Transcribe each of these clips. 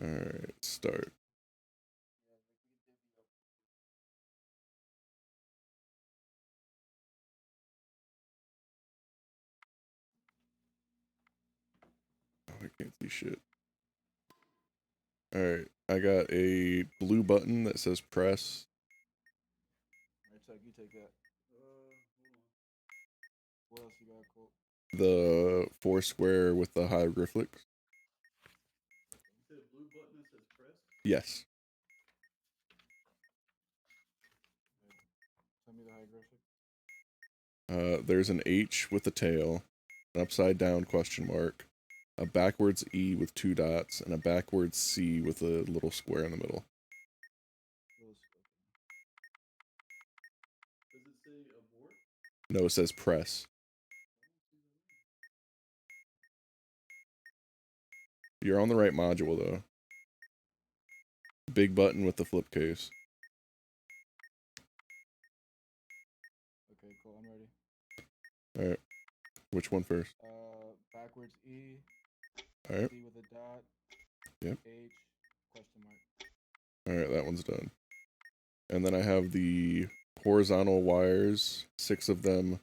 Alright, start. Oh, I can't see shit. Alright, I got a blue button that says press. Alright, Chuck, you take that. What else you got, Colt? The 4 square with the hieroglyphics. You said blue button that says press? Yes. Tell me the hieroglyphic. There's an H with a tail, an upside down question mark, a backwards E with 2 dots, and a backwards C with a little square in the middle. Does it say abort? No, it says press. You're on the right module though. Big button with the flip case. Okay, cool. I'm ready. Alright. Which one first? Backwards E. Alright. C with a dot. Yep. H. Question mark. Alright, that one's done. And then I have the horizontal wires, 6 of them.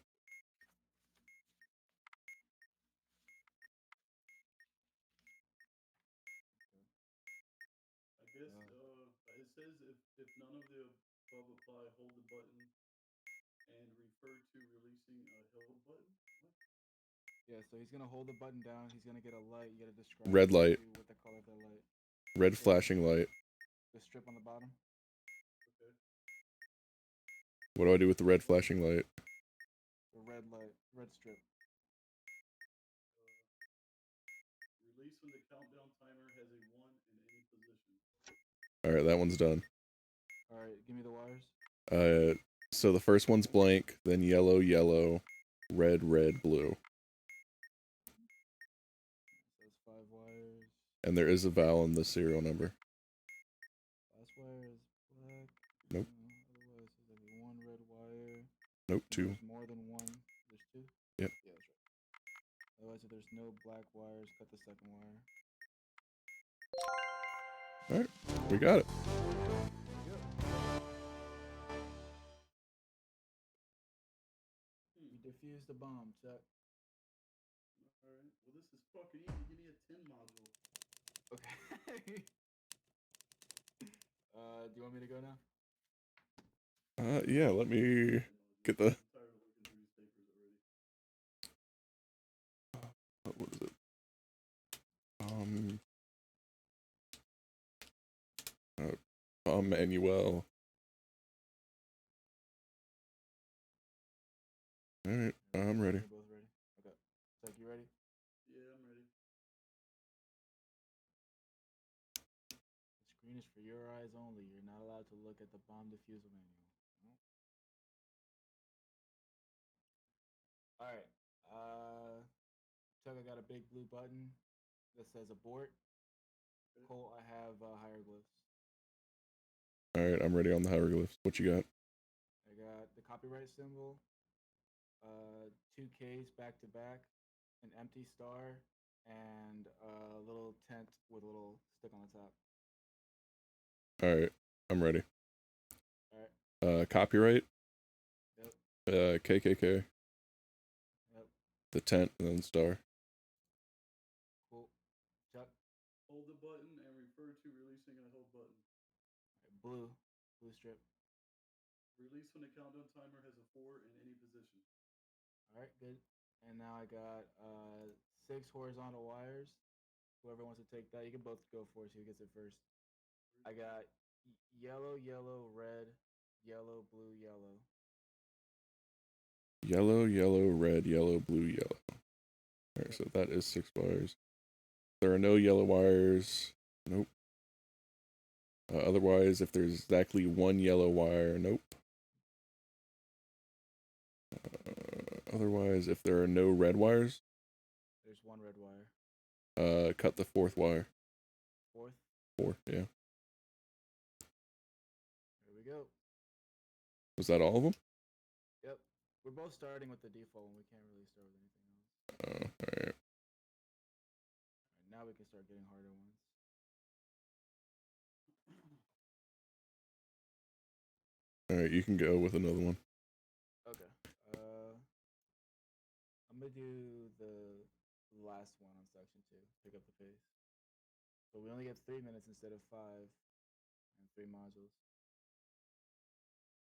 I guess it says if none of the above apply, hold the button and refer to releasing a held button. What? Yeah, so he's gonna hold the button down. He's gonna get a light. You gotta describe Red light. what the color of the light. Red flashing light. The strip on the bottom. Okay. What do I do with the red flashing light? The red light. Red strip. Release when the countdown timer has a 1 in any position. Alright, that one's done. Alright, give me the wires. So the first one's blank, then yellow, yellow, red, red, blue. So it's 5 wires. And there is a vowel in the serial number. Last wire is black. Nope. Otherwise, there's like 1 red wire. Nope, 2. There's more than 1. There's 2? Yep. Yeah, that's right. Otherwise, if there's no black wires, cut the second wire. Alright, we got it. You defused the bomb, Chuck. Alright. Well, this is fucking easy. Give me a 10 module. Okay. Do you want me to go now? Yeah, let me get the... I'm tired of looking through these papers already. What is it? Manuel. Alright, I'm ready. We're both ready. Okay. Chuck, you ready? Yeah, I'm ready. The screen is for your eyes only. You're not allowed to look at the bomb defusal manual. No? Alright. Chuck, I got a big blue button that says abort. Colt, I have hieroglyphs. Alright, I'm ready on the hieroglyphs. What you got? I got the copyright symbol, 2 Ks back to back, an empty star, and a little tent with a little stick on the top. Alright, I'm ready. Alright. Copyright. Yep. KKK. Yep. The tent, and then star. Cool. Chuck. Hold the button and refer to releasing a hold button. Right, blue. Blue strip. Release when the countdown timer has a 4 in any position. Alright, good. And now I got 6 horizontal wires. Whoever wants to take that, you can both go for it. So who gets it first? I got yellow, yellow, red, yellow, blue, yellow. Yellow, yellow, red, yellow, blue, yellow. Alright, so that is 6 wires. There are no yellow wires. Nope. Otherwise, if there's exactly 1 yellow wire, nope. Otherwise, if there are no red wires, there's 1 red wire. Cut the 4th wire. 4th? 4, yeah. Here we go. Was that all of them? Yep. We're both starting with the default one. We can't really start with anything else. Alright. Alright, now we can start getting harder ones. Alright, you can go with another one. Okay. I'm gonna do the last one on section 2. Pick up the pace. But we only get 3 minutes instead of 5, and 3 modules.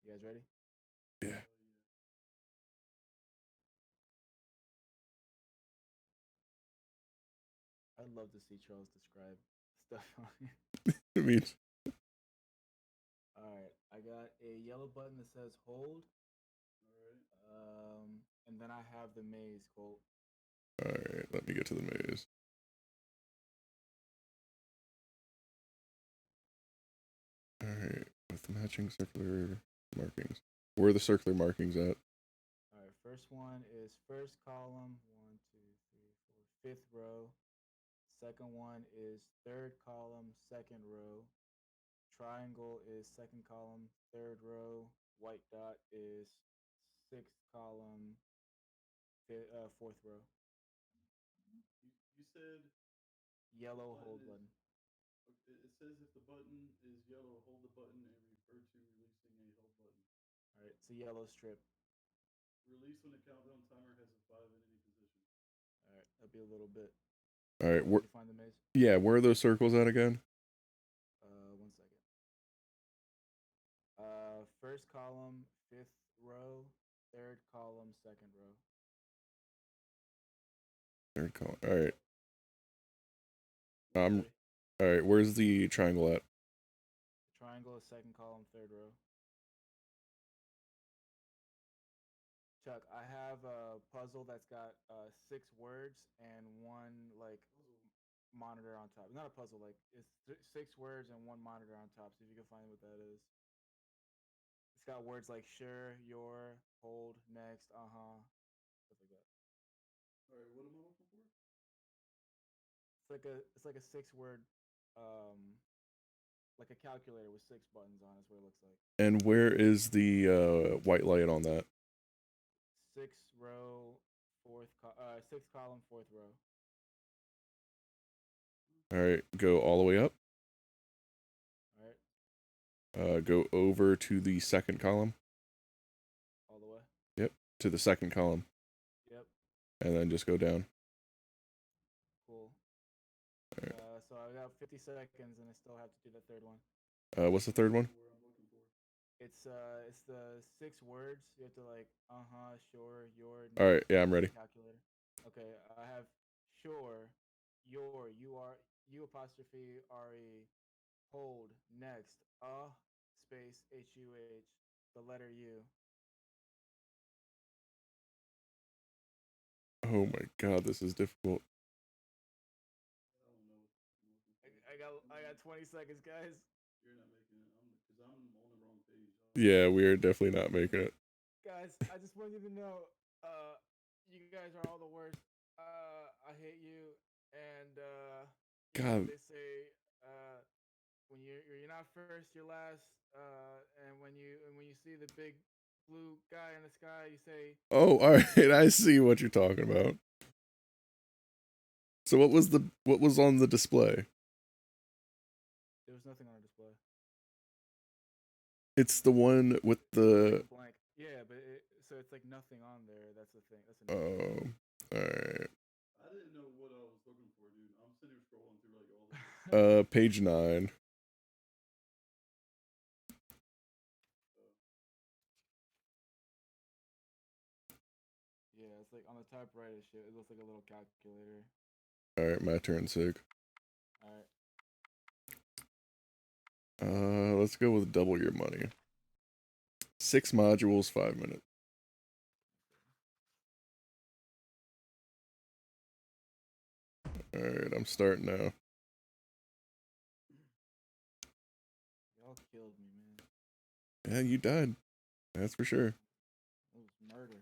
You guys ready? Yeah. I'd love to see Charles describe stuff on here. I mean, Alright, I got a yellow button that says hold. Alright. And then I have the maze, Colt. alright, let me get to the maze. Alright, with matching circular markings. Where are the circular markings at? Alright, first one is first column, 1, 2, 3, 4, fifth row. Second one is third column, second row. Triangle is second column, third row. White dot is sixth column, fourth row. You said Yellow button hold is- button. okay, it says if the button is yellow, hold the button and refer to releasing a hold button. All right, it's a yellow strip. Release when the countdown timer has a 5 in any position. All right, that'll be a little bit. Alright, Did you find the maze? yeah, where are those circles at again? 1 second. First column, fifth row. Third column, second row. Third column. Alright. Ready? Alright, where's the triangle at? Triangle is second column, third row. Chuck, I have a puzzle that's got 6 words and 1 like monitor on top. Not a puzzle, like it's 6 words and 1 monitor on top. See if you can find what that is. It's got words like sure, your, hold, next, stuff like that. Alright, what am I looking for? It's like a 6-word, like a calculator with 6 buttons on. Is what it looks like. And where is the white light on that? 6th row, sixth column, 4th row. Alright, go all the way up. All right, Go over to the second column. all the way. Yep, to the second column. Yep, And then just go down. cool. Alright. So I got 50 seconds, and I still have to do the third one. What's the third one? Where I'm looking for. It's the 6 words. You have to like sure, your. Alright, yeah, I'm ready. Calculator. Okay, I have sure, your, U apostrophe re, hold, next, space huh, the letter U. Oh my god, this is difficult. I don't know what I'm looking for. I got 20 seconds, guys. You're not making it. Because I'm on the wrong page. Yeah, we're definitely not making it. Guys, I just want you to know, you guys are all the worst. I hate you, and God. they say, when you're not first, you're last. And when you see the big blue guy in the sky, you say, Oh, alright, I see what you're talking about. So what was on the display? there was nothing on the display. It's the one with the Blank. Yeah, but so it's like nothing on there. That's the thing. That's oh, alright. I didn't know what I was looking for, dude. I'm sitting here scrolling through like all the. Page 9. Yeah, it's like on the top right of shit. It looks like a little calculator. Alright, my turn, Sig. All right. Let's go with double your money. 6 modules, 5 minutes. Alright, I'm starting now. Y'all killed me, man. Yeah, you died. That's for sure. It was murder.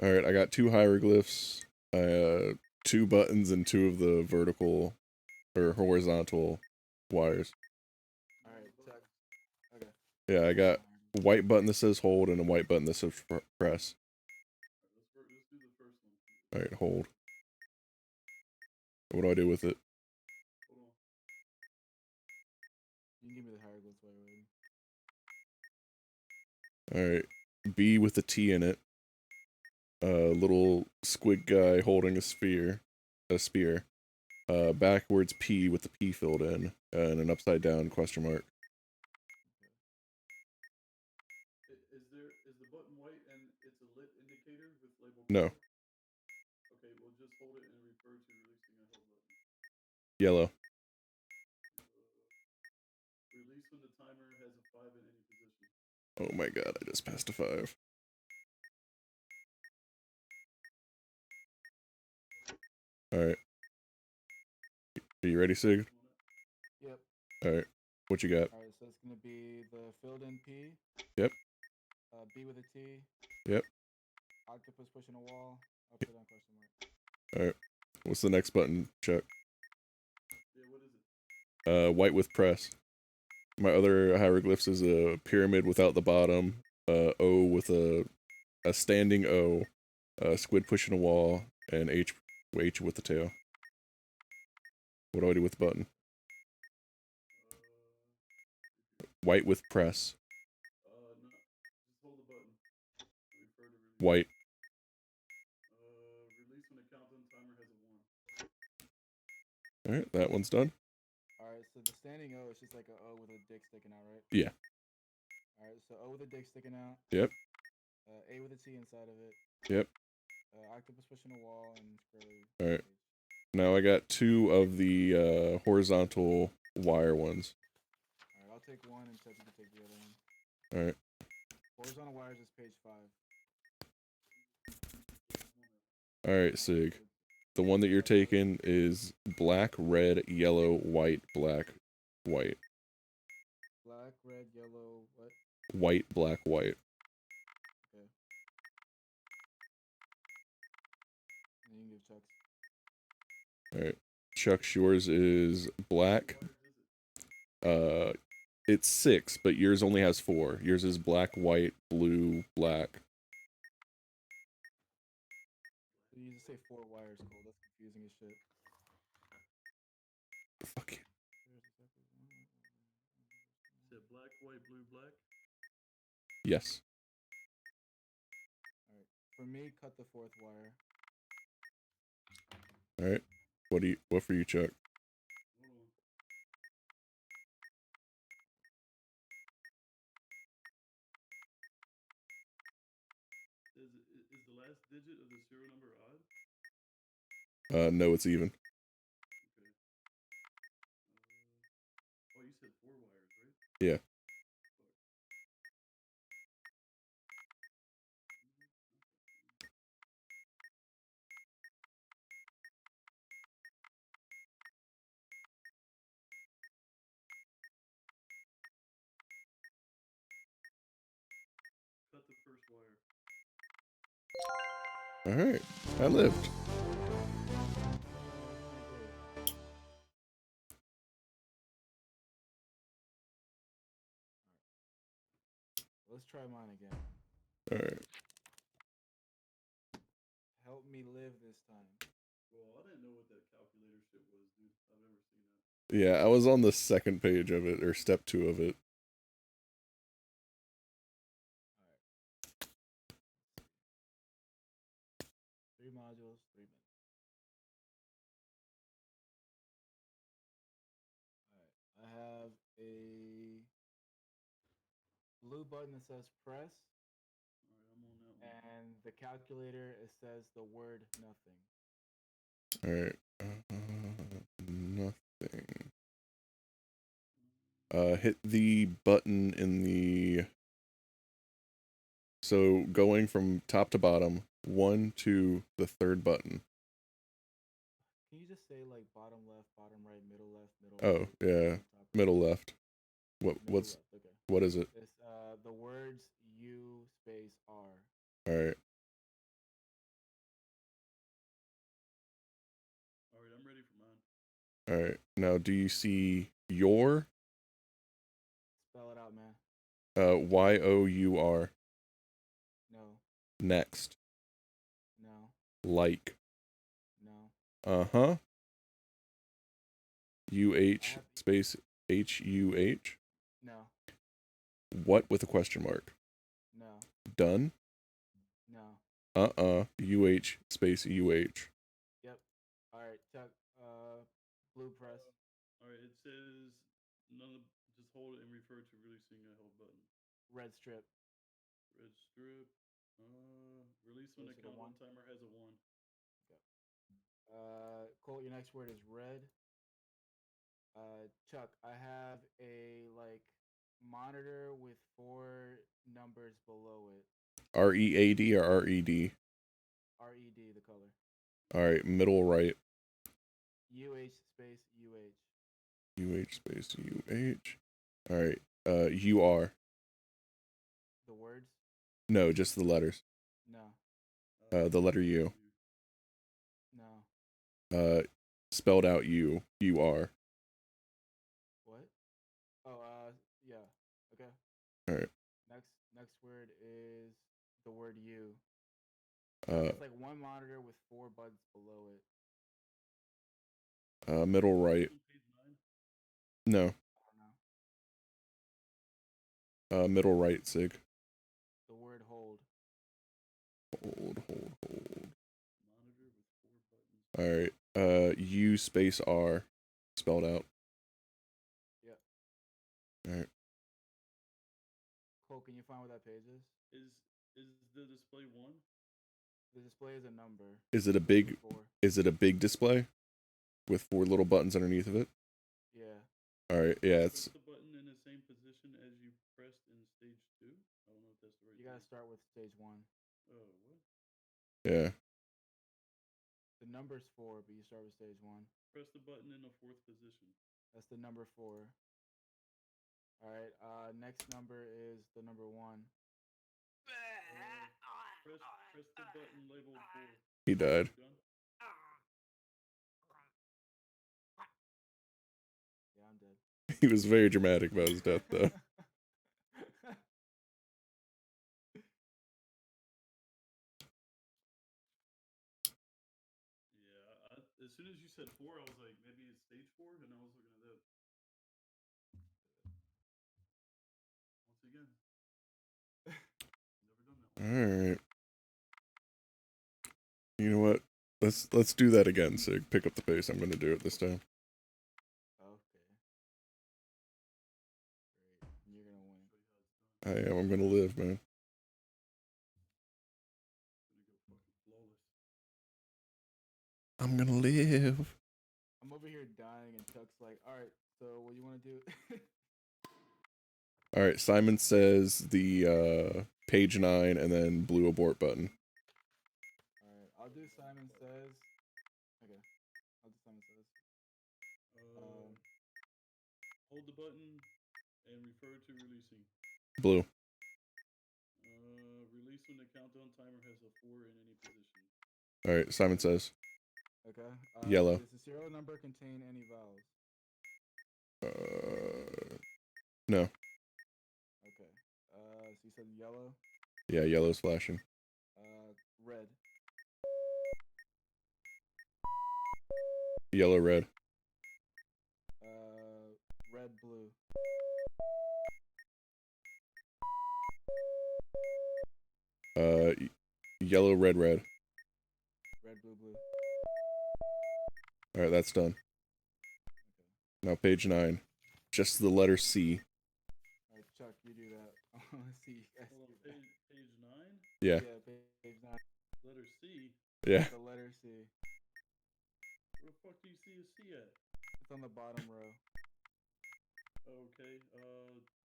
Alright, I got 2 hieroglyphs, 2 buttons, and 2 of the vertical or horizontal wires. All right, Chuck. Okay. Yeah, I got a white button that says hold and a white button that says press. Let's do the first one. Alright, hold. What do I do with it? Hold on. All right. B with a T in it. Little squid guy holding a spear. Backwards P with the P filled in, and an upside down question mark. Is the button white and it's a lit indicator with label No. color? Okay, well just hold it and refer to releasing a held button. Yellow. Release when the timer has a 5 in any position. Oh my god, I just passed a 5. Alright. Are you ready, Sig? Yep. Alright. What you got? Alright, so it's gonna be the filled in P. Yep. B with a T. Yep. Octopus pushing a wall. Upside down question mark. Alright. What's the next button, Chuck? Yeah, what is it? White with press. My other hieroglyphs is a pyramid without the bottom, O with a standing O, squid pushing a wall, and H with the tail. What do I do with the button? White with press. No, just hold the button. Refer to release. White. Release when the countdown timer has a 1. Alright, that one's done. Alright, so the standing O is just like a O with a dick sticking out, right? Yeah. Alright, so O with a dick sticking out. Yep. A with a T inside of it. Yep. Octopus pushing a wall and squirrely. Alright. Now I got 2 of the horizontal wire ones. Alright, I'll take one and Chuck, you can take the other one. Alright. Horizontal wires is page 5. Alright, Sig. The one that you're taking is black, red, yellow, white, black, white. Black, red, yellow, what? White, black, white. Okay. And you can give Chuck's. Alright. Chuck's, yours is black. It's 6, but yours only has 4. Yours is black, white, blue, black. So you just say 4 wires, Cole. That's confusing as shit. Fuck you. Said black, white, blue, black. Yes. Alright. For me, cut the 4th wire. Alright. What for you, Chuck? Is the last digit of the serial number odd? No, it's even. Okay. Oh, you said 4 wires, right? Yeah. Cut the first wire. Alright. I lived. Let's try mine again. Alright. Help me live this time. Well, I didn't know what that calculator shit was, dude. I've never seen that. Yeah, I was on the 2nd page of it, or step 2 of it. Alright. 3 modules, 3 minutes. Alright. I have a blue button that says press. Alright, I'm on that one. And the calculator, it says the word nothing. Alright. Nothing. Hit the button in the... So, going from top to bottom, 1 to the 3rd button. Can you just say, like, bottom left, bottom right, middle left, middle Oh, right? yeah. Middle left. Middle What's... left, okay. What is it? It's, the words U space R. Alright. Alright, I'm ready for mine. Alright. Now, do you see your? Spell it out, man. Y-O-U-R. No. Next. No. Like. No. Uh-huh. U-H space H-U-H. No. What with a question mark? No. done? No. UH space UH. Yep. All right, Chuck. Blue press. All right, it says just hold it and refer to releasing a held button. Red strip. Red strip. Release when the Release it a countdown one. timer has a 1. Colt, your next word is red. Chuck, I have a monitor with 4 numbers below it. READ or RED? RED, the color. All right, middle right. UH space UH. UH space UH. All right, UR. The words? No, just the letters. No. The letter U. No. Spelled out U. UR. What? Oh, yeah. Okay. All right. Next word is the word U. Uh, It's like one monitor with 4 buttons below it. Middle right. Page 9. No. I don't know. Middle right, Sig. The word hold. Hold. Monitor with 4 buttons. All right. U space R. Spelled out. Yep. All right. Cole, can you find what that page is? Is the display 1? The display is a number. Is it a It's big? 4. Is it a big display with 4 little buttons underneath of it? Yeah. All right. Yeah, it's. Press the button in the same position as you pressed in stage 2. I don't know if that's the right. You gotta start with stage 1. Oh, what? Yeah. The number's 4, but you start with stage 1. Press the button in the 4th position. That's the number 4. All right. Next number is the number 1. Press the button labeled 4. He died. Done? Yeah, I'm dead. He was very dramatic about his death, though. Yeah. As soon as you said 4, I was like, maybe it's stage 4, and I was looking at that. Once again. Never done that one. All right. You know what? Let's do that again, Sig. Pick up the pace. I'm gonna do it this time. Okay. Great. You're gonna win. Show you how it's done. I am. I'm gonna live, man. Gonna go fucking flawless. I'm gonna live. I'm over here dying, and Chuck's like, "All right, so what do you want to do?" All right. Simon says the page 9 and then blue abort button. All right, I'll do Simon Says. Okay, I'll do Simon Says. Hold the button and refer to releasing. Blue. Release when the countdown timer has a 4 in any position. All right. Simon says Okay. Yellow. Does the serial number contain any vowels? No. Okay. So you said yellow. Yeah, yellow's flashing. Red. Yellow, red. Red, blue. Yellow, red, red. Red, blue, blue. All right, that's done. Okay. Now page 9. Just the letter C. All right, Chuck, you do that. I want to see you guys Hold on, do that. page 9. Yeah. Yeah, page 9. Letter C. Yeah. The letter C. Where the fuck do you see a C at? It's on the bottom row. Okay.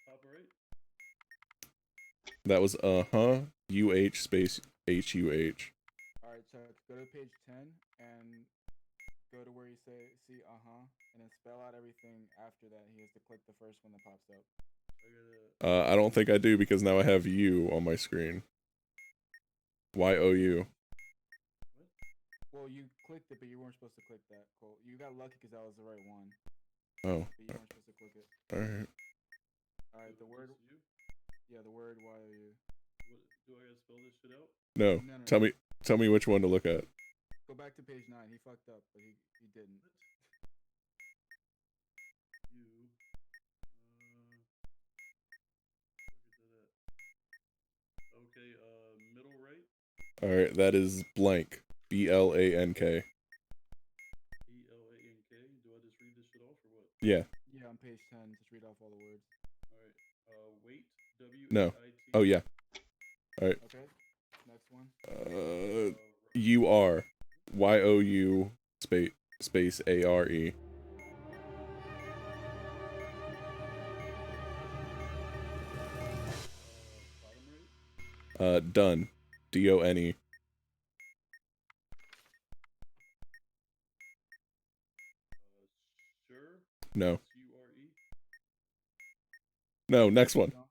Top right. That was UH space HUH. All right, Chuck, go to page 10 and go to where you see and then spell out everything after that. He has to click the first one that pops up. I I don't think I do because now I have U on my screen. YOU. What? Well, you clicked it, but you weren't supposed to click that. Cool. You got lucky because that was the right one, Oh. but you weren't supposed to click it. All right. All right, the word. You? Yeah, the word YOU. What, do I gotta spell this shit out? No. No. Tell me which one to look at. Go back to page 9. He fucked up, but he didn't. You. Where is that at? Okay. All right, that is blank. BLANK. ELANK. Do I just read this shit off or what? Yeah. Yeah, on page 10, just read off all the words. All right. Wait. No. WAIT. Oh yeah. All right. Okay. Next one. UR. YOU space ARE. Bottom right. Done. DONE. Sure. No. SURE. No. Next one. No.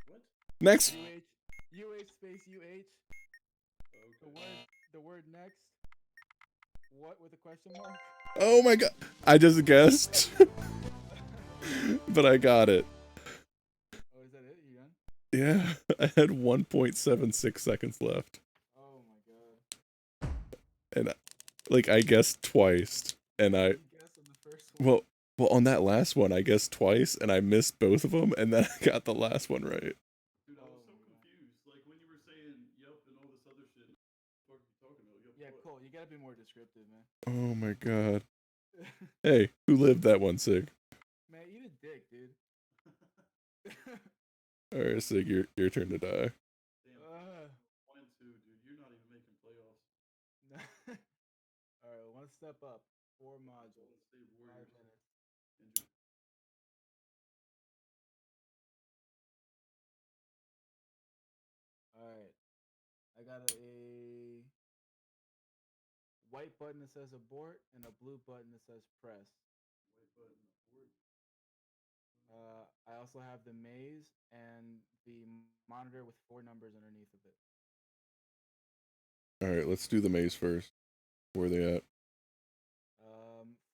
What? Next. UH space UH. Okay. The word next. What with a question mark? Oh my god. I just guessed. But I got it. Oh, is that it? You done? Yeah. I had 1.76 seconds left. Oh my god. And like I guessed twice. And I You guessed on the first one. well on that last one I guessed twice and I missed both of them and then I got the last one right. Dude, I was Oh so my God. confused. Like when you were saying "yup" and all this other shit. What are you talking about? Yup, Yeah, what? Cole, you gotta be more descriptive, man. Oh my god. Hey, who lived that one, Sig? Man, eat a dick, dude. Alright, Sig, your turn to die. Damn. 1 and 2, dude. You're not even making playoffs. All right, one step up. 4 modules. Golden State 5 Warriors. minutes. Injured. All right, I got a white button that says abort and a blue button that says press. White button. Abort. I also have the maze and the monitor with 4 numbers underneath of it. Alright, let's do the maze first. Where are they at?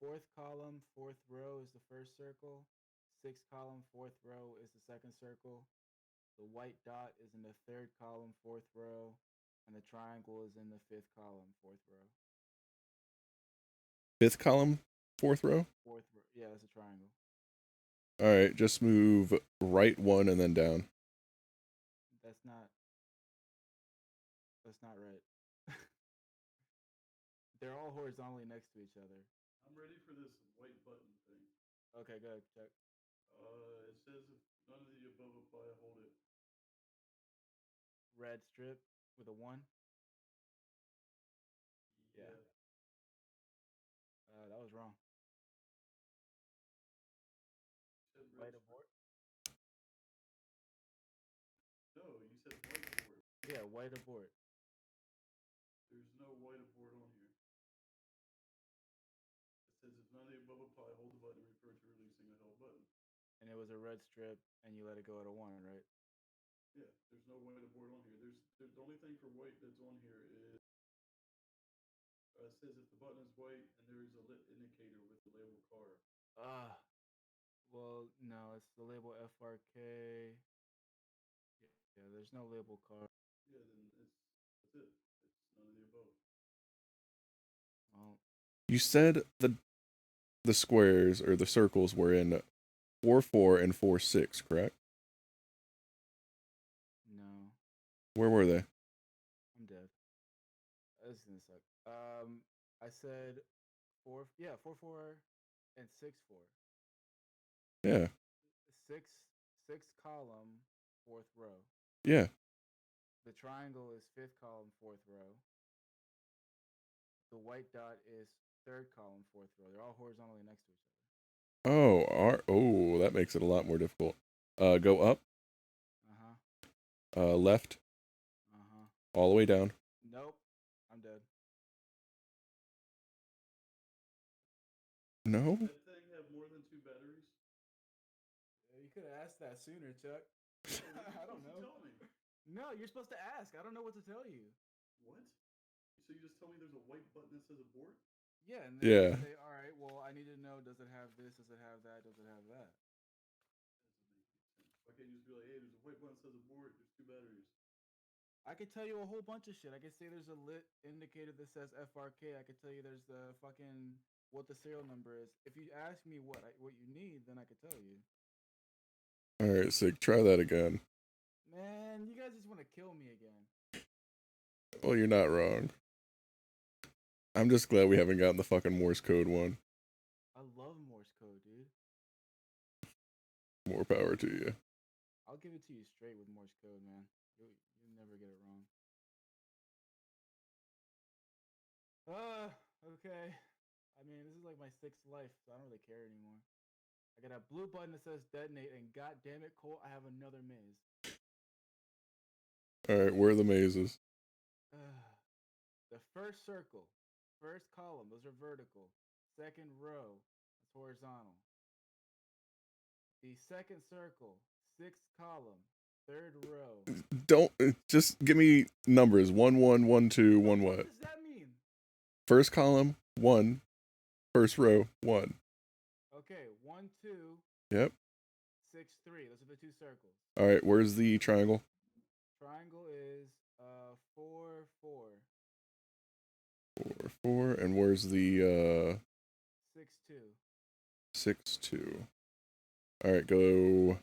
Fourth column, fourth row is the first circle. Sixth column, fourth row is the second circle. The white dot is in the third column, fourth row, and the triangle is in the fifth column, fourth row. Fifth column, fourth row? Fourth row, yeah, that's a triangle. Alright, just move right 1 and then down. That's not right. They're all horizontally next to each other. I'm ready for this white button thing. Okay, good. Check. It says if none of the above apply, hold it. Red strip with a 1. Yeah. That was wrong. Said White red abort? No, you said white abort. Yeah, white abort. There's no white abort on here. It says if none of the above apply, hold the button and refer to releasing a held button. And it was a red strip, and you let it go at a 1, right? Yeah, there's no white abort on here. There's the only thing for white that's on here is it says if the button is white and there is a lit indicator with the label car. Well, no, it's the label FRK. Yeah, there's no label car. Yeah, then that's it. It's none of the above. Well, You said the squares or the circles were in 4-4 and 4-6, correct? no, Where were they? I'm dead. This is gonna suck. I said 4, 4-4 and 6-4. Yeah. Sixth column, fourth row. Yeah. The triangle is fifth column, fourth row. The white dot is third column, fourth row. They're all horizontally next to each other. Oh, that makes it a lot more difficult. Go up, Uh-huh. left, Uh-huh. all the way down. Nope. I'm dead. No? Does that thing have more than 2 batteries? You could have asked that sooner, Chuck. I don't know. Tell me. No, you're supposed to ask. I don't know what to tell you. What? So you just tell me there's a white button that says abort? Yeah, and then Yeah. you say, all right, well, I need to know, does it have this? Does it have that? Does it have that? Why can't you just be like, hey, there's a white button that says abort, there's 2 batteries? I could tell you a whole bunch of shit. I could say there's a lit indicator that says FRK. I could tell you there's the fucking what the serial number is. If you ask me what you need, then I could tell you. Alright, Sig, try that again. Man, you guys just want to kill me again. Well, you're not wrong. I'm just glad we haven't gotten the fucking Morse code one. I love Morse code, dude. More power to you. I'll give it to you straight with Morse code, man. You never get it wrong. Okay. I mean, this is like my sixth life, so I don't really care anymore. I got a blue button that says detonate, and god damn it, Colt, I have another maze. Alright, where are the mazes? The first circle, first column, those are vertical. Second row, that's horizontal. The second circle, sixth column, third row. Don't just give me numbers. 1 1 1 2 1 What what? does that mean? First column 1. First row 1. Okay, 1 2 Yep. 6 3. Those are the two circles. Alright, where's the triangle? Triangle is 4 4 4 4. And where's the 6 2. 6 2? Alright, go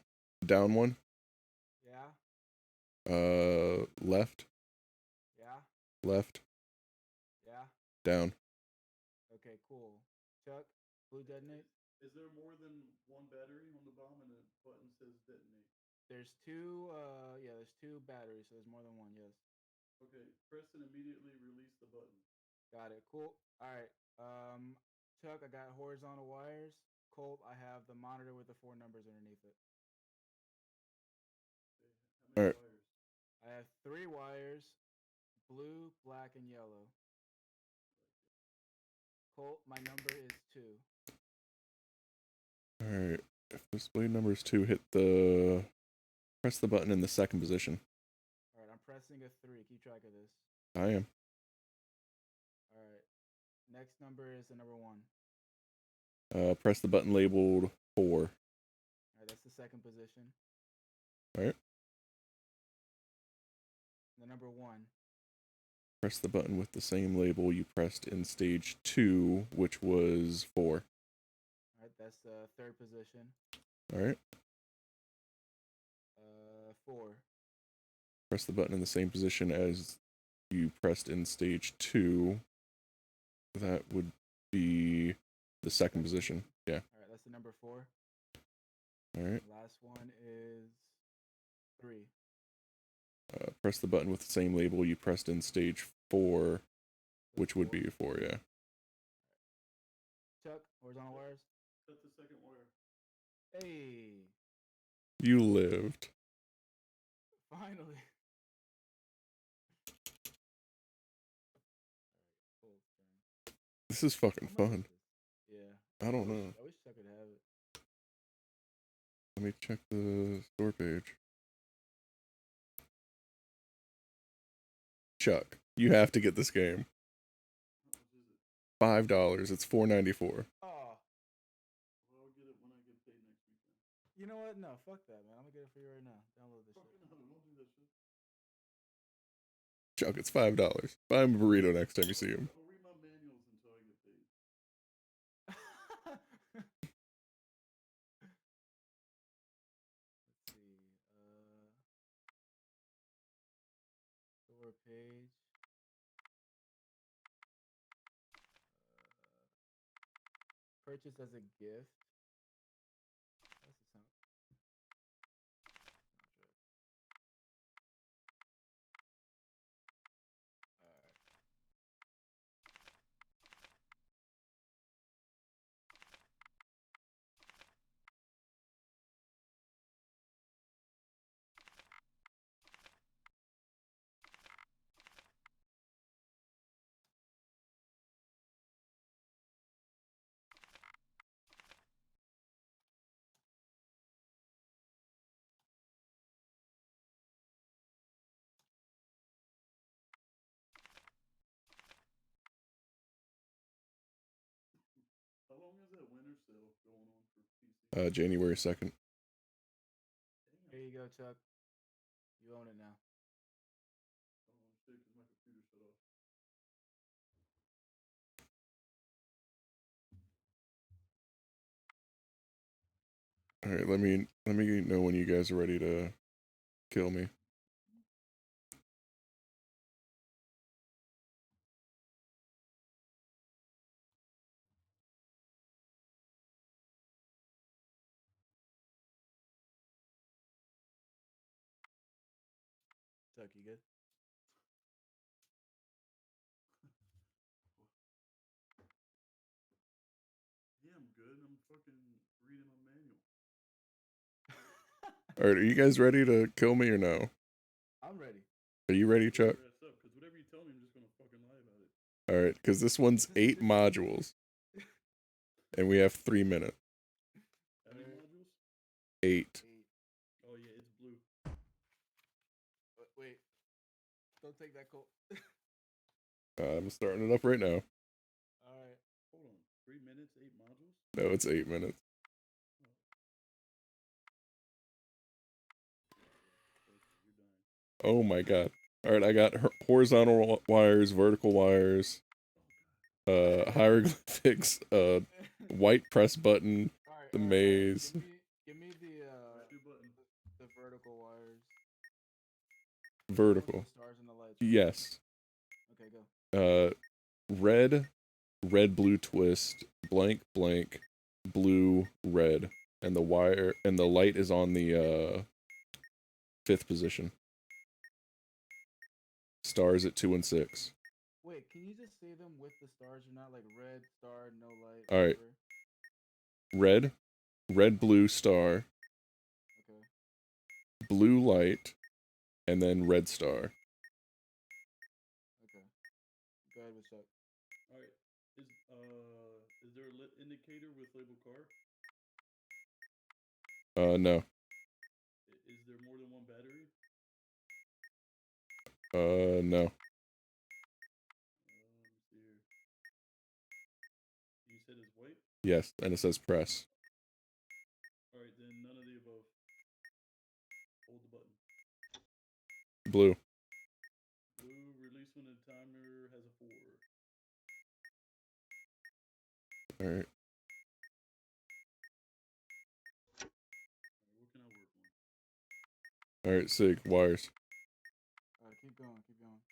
down 1. Yeah, Left, yeah, left, yeah. down. Okay, cool. Chuck, blue detonate. Is there more than one battery on the bomb and the button says detonate? There's two. Yeah, there's two batteries, so there's more than one. Yes. Okay, press and immediately release the button. Got it. Cool. All right. Chuck, I got horizontal wires. Colt, I have the monitor with the 4 numbers underneath it. Okay, how many Alright. wires? I have 3 wires, blue, black, and yellow. Colt, my number is 2. Alright. If display number is 2, press the button in the second position. All right, I'm pressing a 3. Keep track of this. I am. All right. Next number is the number 1. Press the button labeled 4. All right, that's the second position. Alright. The number 1. Press the button with the same label you pressed in stage 2, which was 4. All right, that's the third position. Alright. 4. Press the button in the same position as you pressed in stage 2. That would be the second position. Yeah. All right, that's the number 4. Alright. Last one is 3. Press the button with the same label you pressed in stage 4, which would be 4, yeah. Chuck, horizontal wires. Cut the second wire. Hey, You lived. finally. Cool. This is fucking How much is fun. this? Yeah. I don't know. I wish Chuck could have it. Let me check the store page. Chuck, you have to get this game. How much is $5. it? It's $4.94. Oh, Well, I'll get it when I get paid next weekend. you know what? No, fuck that, man. I'm gonna get it for you right now. Download this Fucking shit. hell, don't do that shit. Chuck, it's $5. Buy him a burrito next time you see him. I'll read my manuals until I get paid. Let's see. Store page. Purchase as a gift. That's the sound. Alright. How long is that winter sale going on for PC? January 2nd. Here you go, Chuck. You own it now. Oh shit, because my computer shut off. All right, let me know when you guys are ready to kill me. Tuck, you good? Yeah, I'm good. I'm fucking reading my manual. All right, are you guys ready to kill me or no? I'm ready. Are you ready, Shut your Chuck? ass up, because whatever you tell me, I'm just gonna fucking lie about it. All right, because this one's 8 modules, and we have 3 minutes. How many Alright. modules? 8. 8. Oh yeah, it's blue. Wait. Don't take that coat. I'm starting it up right now. Alright. Hold on. 3 minutes, 8 modules? No, it's 8 minutes. Okay, you're dying. Oh my god. All right, I got horizontal wires, vertical wires, hieroglyphics, white press button, Alright. the maze. Give me the Push your button. the vertical wires. Vertical. The stars and the lights. Right? Yes. Okay, go. Red, blue twist, blank, blank, blue, red, and the wire and the light is on the 5th position. Stars at 2 and 6. Wait, can you just say them with the stars? You're not like red star, no light. All right. whatever? Red, blue star, Okay. blue light, and then red star. Okay. Go ahead with Chuck. Alright. Is there a lit indicator with label car? No. Is there more than one battery? No. Let me see here. You said it's white? Yes, and it says press. Alright, then none of the above. Hold the button. Blue. Blue, release when the timer has a 4. All right. Alright, what can I work on? All right, Sig, wires. Alright, keep going.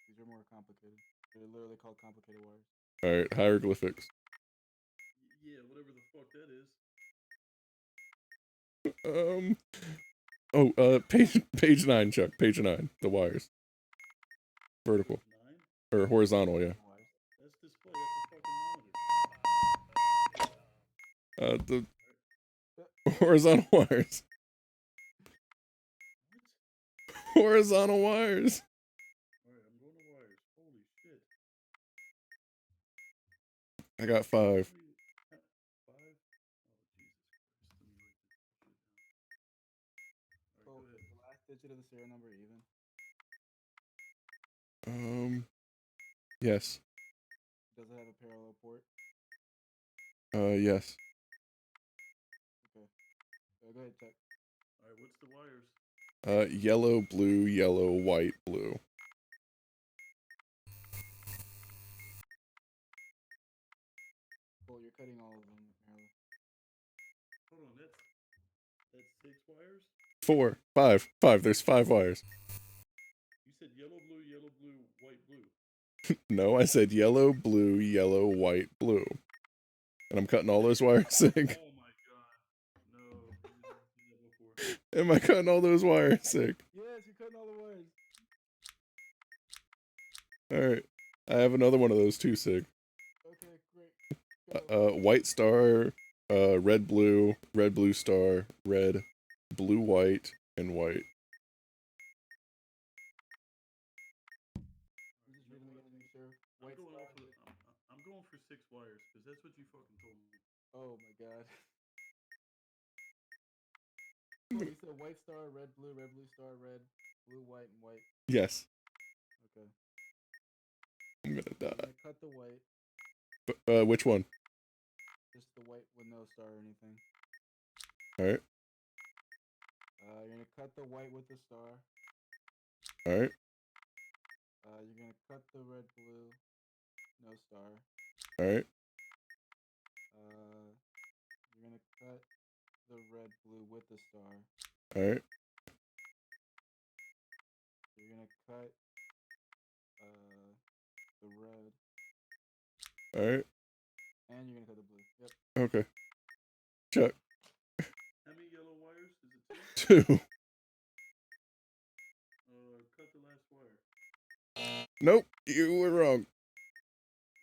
These are more complicated. They're literally called complicated wires. All right, hieroglyphics. Yeah, whatever the fuck that is. Page 9, Chuck. Page 9. The wires. Vertical 9? or horizontal, yeah. Wires. That's display. That's a fucking monitor. The horizontal wires. What? Horizontal wires. Alright, I'm going to wires. Holy shit. I got 5. 5? Oh, Jesus Christ. Let me write this shit down. Alright, go ahead. The last digit of the serial number even. Yes. Does it have a parallel port? Yes. Okay. Go ahead, Chuck. Alright, what's the wires? Yellow, blue, yellow, white, blue. Well, you're cutting all of them apparently. Hold on, that's 6 wires? 4. 5. 5. There's 5 wires. You said yellow, blue, white, blue. No, I said yellow, blue, yellow, white, blue. And I'm cutting all those wires, Sig. Oh my god. No, you did that before. Am I cutting all those wires, Sig? Yes, you're cutting all the wires. Alright. I have another one of those too, Sig. Okay, great. Go. White star, red, blue star, red, blue, white, and white. I'm just reading again to make sure. White I'm going, star. off of, I'm going for 6 wires, because that's what you fucking told me. Oh my god. Cool, you said white star, red, blue star, red, blue, white, and white. Yes. Okay. I'm gonna You're die. gonna cut the white. Which one? Just the white with no star or anything. Alright. You're gonna cut the white with the star. Alright. You're gonna cut the red, blue, no star. Alright. You're gonna cut the red, blue with the star. Alright. gonna cut the red, All right. and you're gonna cut the blue. Yep. Okay. Chuck. How many yellow wires? Is it 2. two? Cut the last wire. Nope. You were wrong.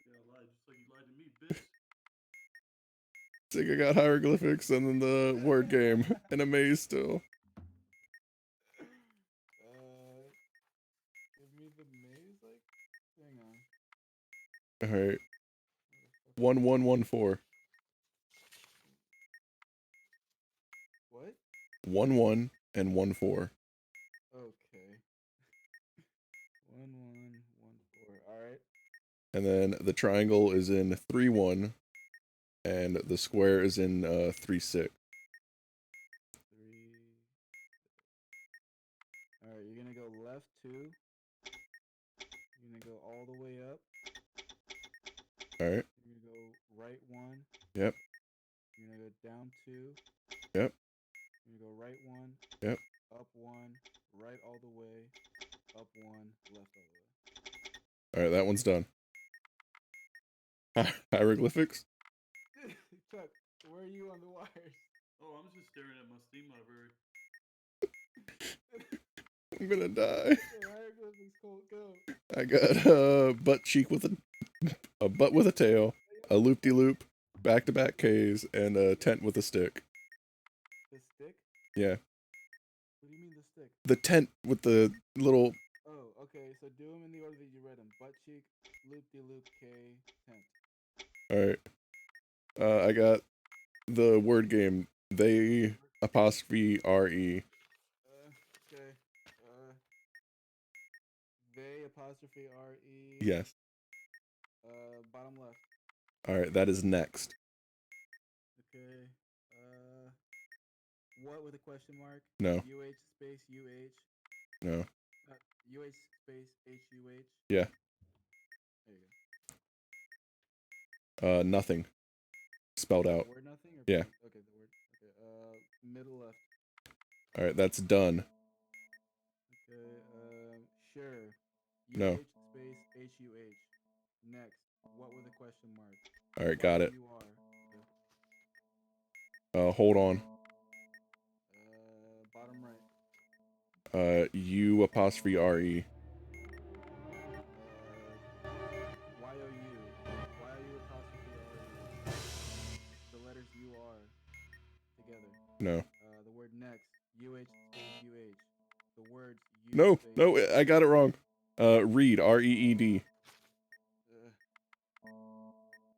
Yeah, I lied. Just like you lied to me, bitch. I think I got hieroglyphics and then the word game and a maze still. Give me the maze. Like, hang on. All right. Where the fuck 1114. What? 11 and 14. Okay. 1114. All right. And then the triangle is in 3-1, and the square is in 3-6. 3. All right. You're gonna go left 2. You're gonna go all the way up. All right. You're gonna go right 1. Yep. You're gonna go down 2. Yep. You're gonna go right 1. Yep. Up 1. Right all the way. Up 1. Left all the way. All right. That one's done. Hieroglyphics. Chuck, where are you on the wires? Oh, I'm just staring at my Steam library. I'm gonna die. Okay, hieroglyphics, Colt, go. I got butt cheek with a butt with a tail, a loop-de-loop, back-to-back K's, and a tent with a stick. The stick? Yeah. What do you mean the stick? The tent with the little. Oh, okay. So do them in the order that you read them. Butt cheek, loop de loop, K, tent. All right. I got the word game. They apostrophe re. Okay. They apostrophe re. Yes. Bottom left. All right. That is next. Okay. What with a question mark? No. UH space UH. No. UH space HUH. Yeah. There you go. Nothing. Spelled out. Word nothing? Or Yeah. Okay, the word. Okay. Middle left. All right. That's done. Okay. Sure. No. space HUH. Next. What with a question mark? All right. Got it. You are. Okay. Hold on. Bottom right. U apostrophe re. YOU. YOU apostrophe RE. The letters UR together. No. The word next. UH space UH. The words U No. space No. I got it wrong. Read. REED.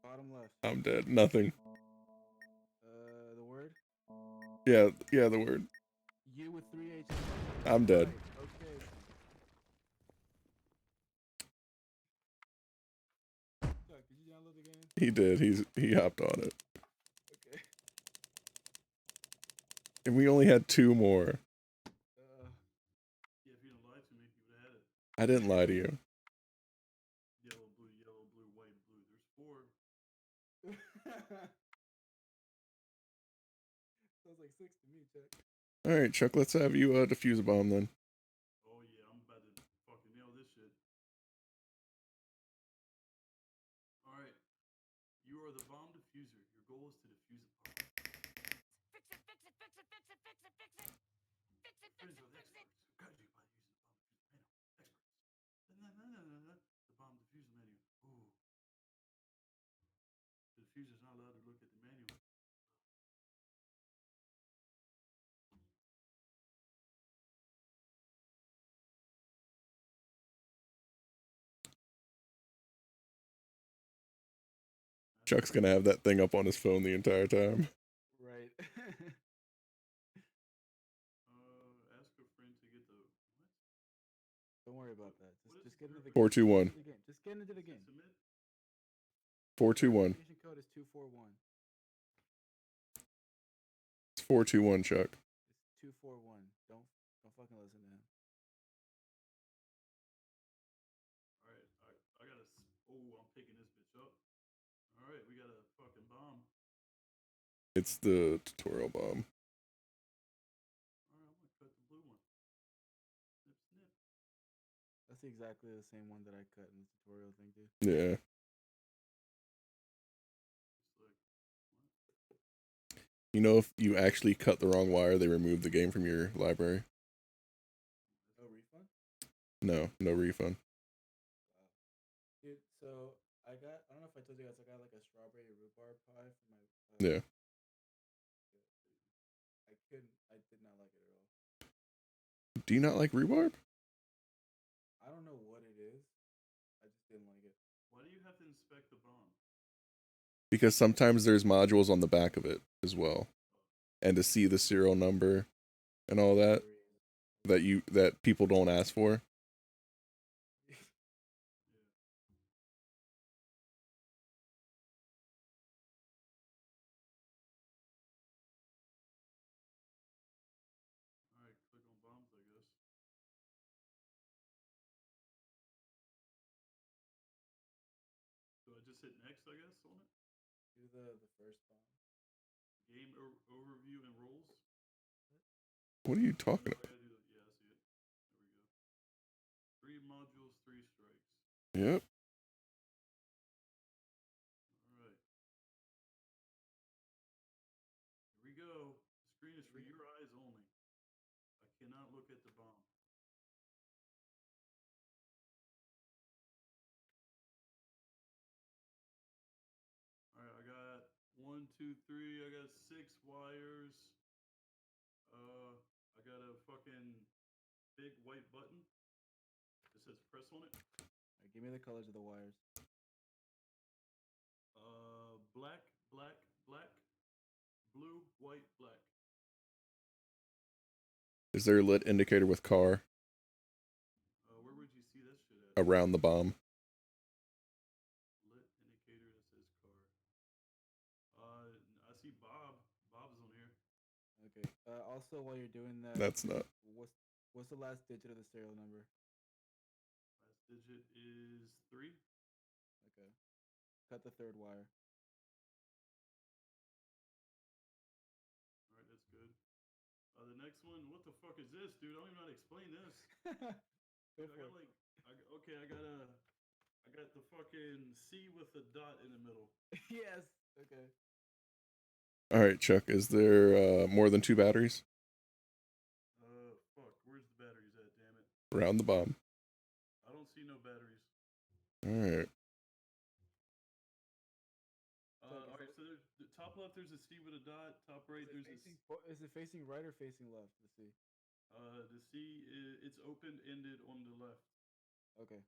Bottom left. I'm dead. Nothing. The word? Yeah. Yeah. The word. U with 3 H's. I'm dead. Right. Okay. Chuck, did you download the game? He did. He hopped on it. Okay. And we only had 2 more. Yeah, if you didn't lie to me, you would have had it. I didn't lie to you. Yellow, blue, white, blue. There's 4. Sounds like 6 to me, Chuck. All right, Chuck. Let's have you defuse a bomb then. Oh yeah, I'm about to fucking nail this shit. All right, you are the bomb diffuser. Your goal is to defuse a bomb. Fix it, fix it, fix it, fix it, fix it, fix it. Fix it, fix Friends it, with fix it. experts who guide you by using the bomb diffuser manual. Experts. The bomb diffuser manual. Ooh. The diffuser's not allowed to look at the manual. Chuck's gonna have that thing up on his phone the entire time. Right. Ask a friend to get the what? Don't worry about that. Just get into the game. 421. Just get into the game. Submit. 421. Verification code is 241. It's 421, Chuck. It's 241. Don't fucking listen to him. All right, I gotta. Oh, I'm picking this bitch up. All right, we got a fucking bomb. It's the tutorial bomb. All right, I'm gonna cut the blue one. Snip, snip. exactly the same one that I cut in the tutorial thing, dude. Yeah. It's like, what? You know, if you actually cut the wrong wire, they remove the game from your library. No refund? No refund. Wow. Dude, so I don't know if I told you guys, I got like a strawberry rhubarb pie for my. Yeah. I did not like it at all. Do you not like rhubarb? I don't know what it is. I just didn't like it. Why do you have to inspect the bomb? Because sometimes there's modules on the back of it as well, and to see the serial number and all that that people don't ask for. Yeah. All right, click on bombs, I guess. So I just hit next, I guess, on it. Do the first bomb. Game overview and rules. What are you talking Oh, about? I gotta do that. Yeah, I see it. There we go. 3 modules, 3 strikes. Yep. All right. Here we go. The screen is for your eyes only. I cannot look at the bomb. All right, I got 1, 2, 3. I got 6 wires. I got a fucking big white button. It says press on it. Alright, give me the colors of the wires. Black, black, black, blue, white, black. Is there a lit indicator with car Where would you see that shit at? around the bomb? Lit indicator that says car. I see Bob. Bob's on here. Okay. Also, while you're doing that, That's not. what's the last digit of the serial number? Last digit is 3. Okay. Cut the third wire. All right, that's good. The next one, what the fuck is this, dude? I don't even know how to explain this. Go I for got it. like, I got the fucking C with a dot in the middle. Yes. Okay. All right, Chuck. Is there more than 2 batteries Fuck, where's the batteries at? Damn it! around the bomb? I don't see no batteries. All right. All right, so there's the top left. There's a C with a dot. Top right, there's a. Is it facing right or facing left? The C. The C is it's open ended on the left. Okay.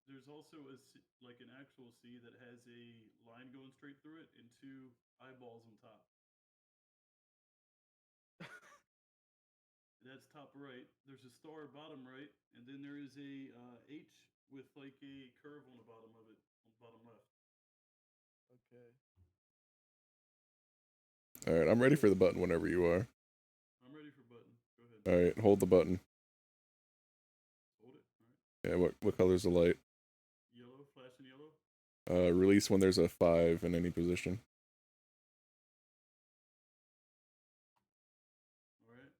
There's also a C, like an actual C that has a line going straight through it and 2 eyeballs on top. That's top right. There's a star bottom right, and then there is a H with like a curve on the bottom of it, on the bottom left. Okay. All right. I'm ready for the button whenever you are. I'm ready for button. Go ahead. All right. Hold the button. Hold it. All right. Yeah. What color's the light? Yellow, flashing yellow. Release when there's a 5 in any position. All right.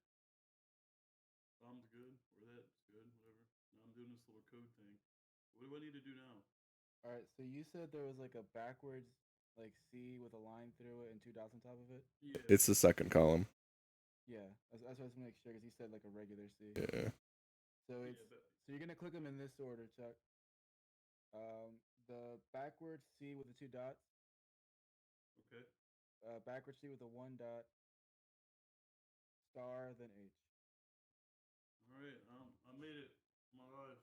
Bomb's good. Or that's good. Whatever. Now I'm doing this little code thing. What do I need to do now? All right. So you said there was like a backwards, like C with a line through it and 2 dots on top of it. Yeah. It's the second column. Yeah. That's what I was gonna make sure because you said like a regular C. Yeah. So Yeah, it's but so you're gonna click them in this order, Chuck. The backwards C with the 2 dots. okay. Backwards C with the 1 dot. Star then H. All right. I made it. I'm alive.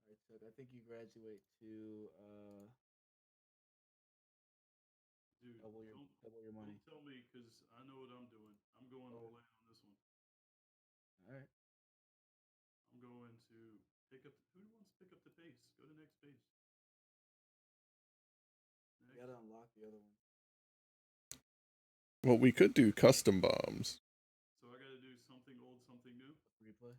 All right, Chuck. I think you graduate to Dude, double your money. don't tell me because I know what I'm doing. I'm going all in on this one. All right. I'm going to pick up. Who wants to pick up the pace? Go to next page. You gotta unlock the other one. Well, we could do custom bombs. So I got to do something old, something new. Replay.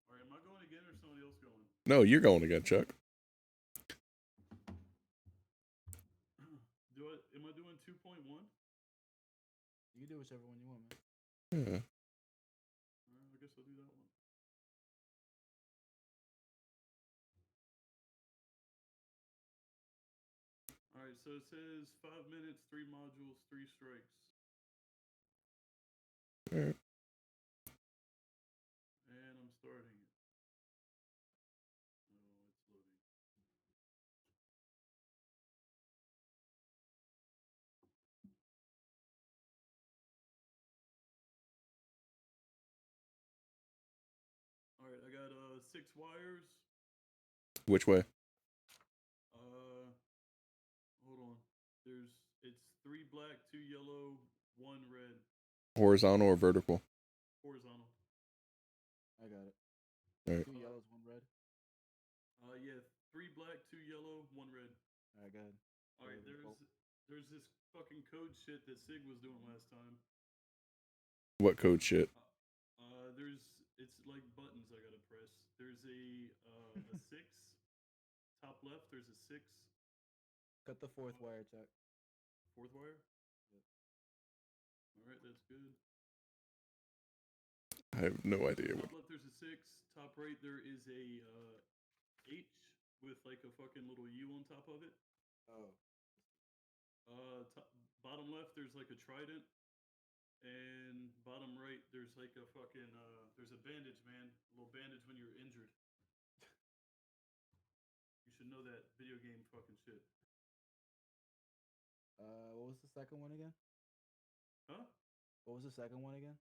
All right, am I going again or somebody else going? No, you're going again, Chuck. Am I doing 2.1? do whichever one you want, man. Yeah. I guess I'll do that one. All right, so it says 5 minutes, 3 modules, 3 strikes. Alright. And I'm starting it. Oh, it's loading. All right, I got 6 wires. Which way? Hold on. It's 3 black, 2 yellow, 1 red. Horizontal or vertical? Horizontal. I got it. Alright. 2 yellows, 1 red. Yeah, 3 black, 2 yellow, 1 red. Alright, go ahead. All right, Whatever, Colt. there's this fucking code shit that Sig was doing last time. What code shit? It's like buttons I gotta press. There's a 6 top left. There's a 6. Cut the 4th wire, Chuck. 4th wire. Yep. All right, that's good. I have no idea. Top left there's a 6. Top right there is a H with like a fucking little U on top of it. Oh. Bottom left there's like a trident, and bottom right there's like a fucking there's a bandage, man. A little bandage when you're injured. You should know that video game fucking shit. What was the second one again? Huh? What was the second one again?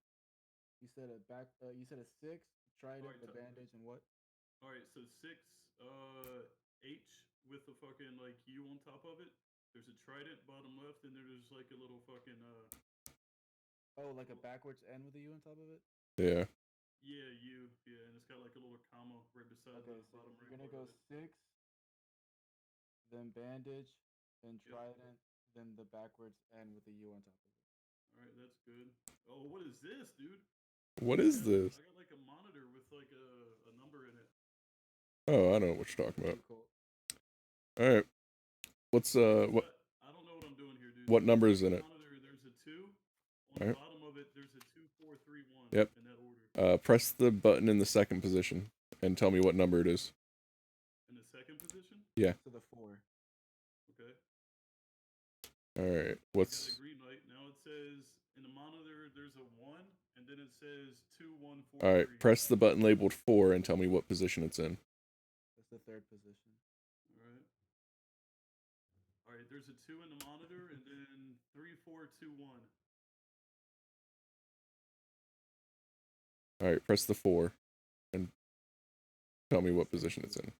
You said a back. You said a 6 trident, Alright, the bandage, and what? All right, so 6 H with the fucking like U on top of it. There's a trident bottom left, and there's like a little fucking Oh, like a backwards N with a U on top of it. Yeah. yeah, U, yeah, and it's got like a little comma right beside Okay, the so bottom you're right gonna part go of it. 6, then bandage, then Yep. trident, then the backwards N with a U on top of it. All right, that's good. Oh, what is this, dude? What is this? I got like a monitor with like a number in it. Oh, I know what you're talking about. Pretty cool. Alright. What's what I don't know what I'm doing here, dude. what number is in it? Monitor, there's a 2. On Alright. the bottom of it, there's a 2, 4, 3, 1. Yep. In that order. Press the button in the second position and tell me what number it is. In the second position? Yeah. So the 4. Okay. Alright. Got What's the green light. Now it says in the monitor there's a 1, and then it says 2, 1, 4, Alright, 3. press the button labeled 4 and tell me what position it's in. That's the 3rd position. All right. All right, there's a 2 in the monitor, and then 3, 4, 2, 1. Alright, press the 4 and tell me what position it's in.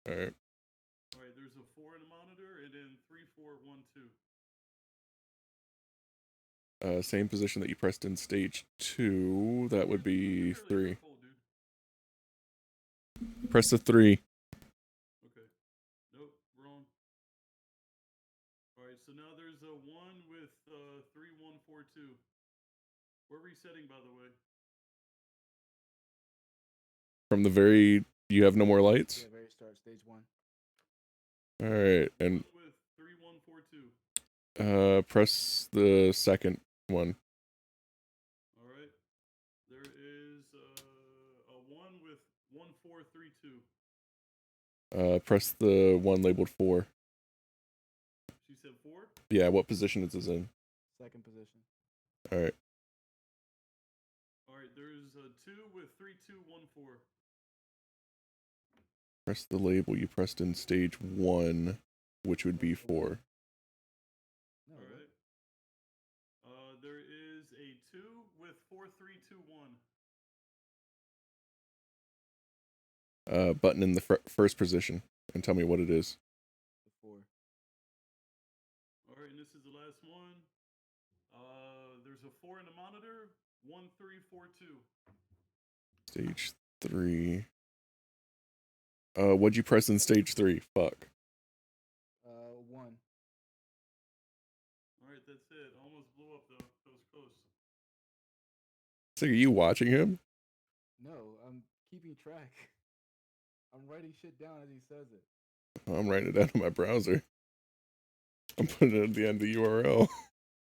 Alright. All right, there's a 4 in the monitor, and then 3, 4, 1, 2. Same position that you pressed in stage 2. That would be 3. Cold, dude. Press the 3. Okay. Nope, wrong. All right, so now there's a 1 with 3, 1, 4, 2. We're resetting, by the way. From the very... You have no more lights? Yeah, very start, stage 1. Alright, and 1 with 3, 1, 4, 2. press the second one. All right. There is a 1 with 1, 4, 3, 2. Press the one labeled 4. She said 4? Yeah, what position is this in? Second position. Alright. All right, there's a 2 with 3, 2, 1, 4. Press the label you pressed in stage 1, which would be 4. No, All right. There is a 2 with 4, 3, 2, 1. Button in the first position and tell me what it is. the 4. All right, and this is the last one. There's a 4 in the monitor. 1, 3, 4, 2. Stage 3. What'd you press in stage 3? Fuck. 1. All right, that's it. Almost blew up though. That was close. So are you watching him? No, I'm keeping track. I'm writing shit down as he says it. I'm writing it down in my browser. I'm putting it at the end of the URL.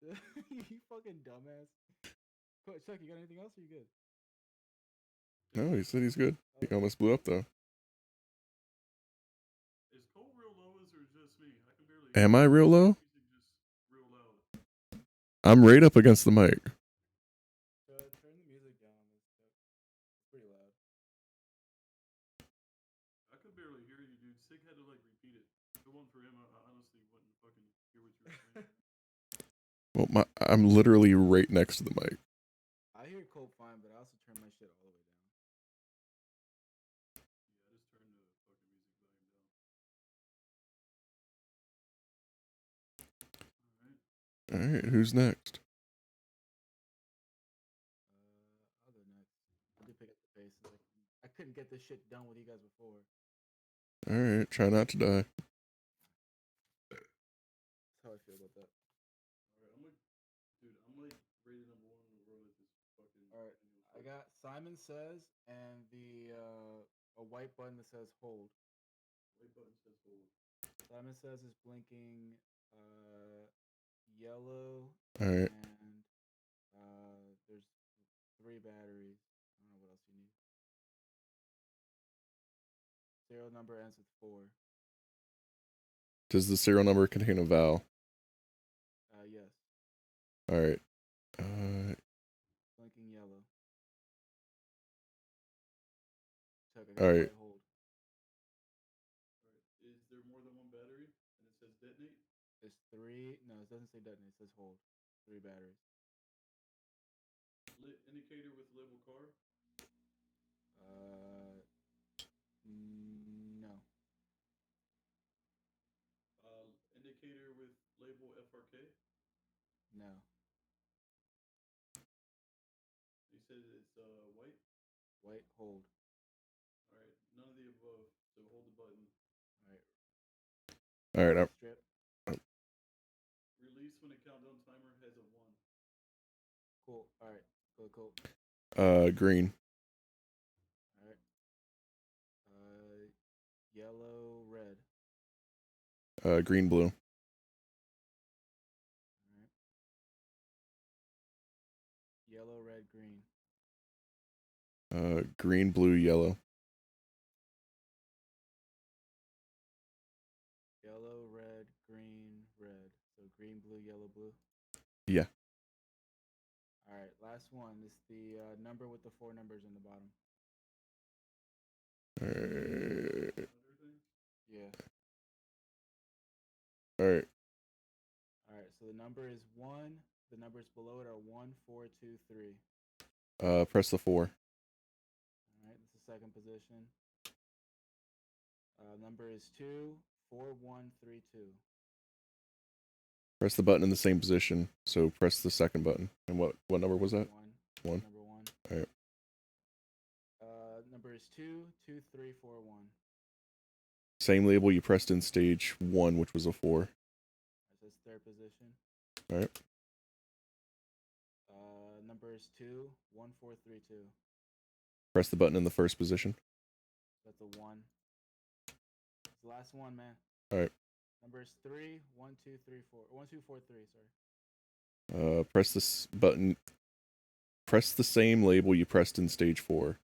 You fucking dumbass. Chuck, you got anything else? Or you good? No, he said he's good. He almost blew up though. Is Cole real low or just me? I can barely hear Am I real low? music just real loud. I'm right up against the mic. Turn the music down on this, Chuck. It's pretty loud. I could barely hear you, dude. Sig had to like repeat it. If it wasn't for him, I honestly wouldn't fucking hear what you were saying. Well, I'm literally right next to the mic. I hear Colt fine, but I also turn my shit all the way down. Yeah, I just turned the fucking music volume down. Alright. All right, who's next? I'll go next. I did pick up the pace. I couldn't get this shit done with you guys before. All right, try not to die. That's how I feel about that. Alright, I'm like rated number 1 in the world at this fucking. Alright, I got Simon Says and the a white button that says hold. White button says hold. Simon Says is blinking yellow. All right. And there's 3 batteries. I don't know what else you need. Serial number ends with 4. Does the serial number contain a vowel? Yes. All right. Blinking yellow. Chuck, I All got right. white hold. Alright, is there more than 1 battery? And it says detonate? There's 3. No, it doesn't say detonate. It says hold. 3 batteries. Lit indicator with label car? No. Indicator with label FRK? No. You said it's white? White hold. Alright, none of the above. So hold the button. All right. Strip. Release when a countdown timer has a 1. Cool. Alright. Cool. Green. Alright. Yellow, red. Green, blue. Alright. Yellow, red, green. Green, blue, yellow. Yellow, red, green, red. So green, blue, yellow, blue. Yeah. Alright, last one. It's the number with the 4 numbers in the bottom. Yeah. All right. Alright, so the number is 1. The numbers below it are 1, 4, 2, 3. Press the 4. Alright, that's the second position. Number is 2, 4, 1, 3, 2. Press the button in the same position. So press the second button. And what number was that? 1. 1. Number 1. All right. Number is 2, 2, 3, 4, 1. Same label you pressed in stage 1, which was a 4. That says third position. All right. Number is 2, 1, 4, 3, 2. Press the button in the first position. That's a 1. It's the last one, man. All right. Number is 3, 1, 2, 3, 4. 1, 2, 4, 3, sorry. Press this button. Press the same label you pressed in stage 4,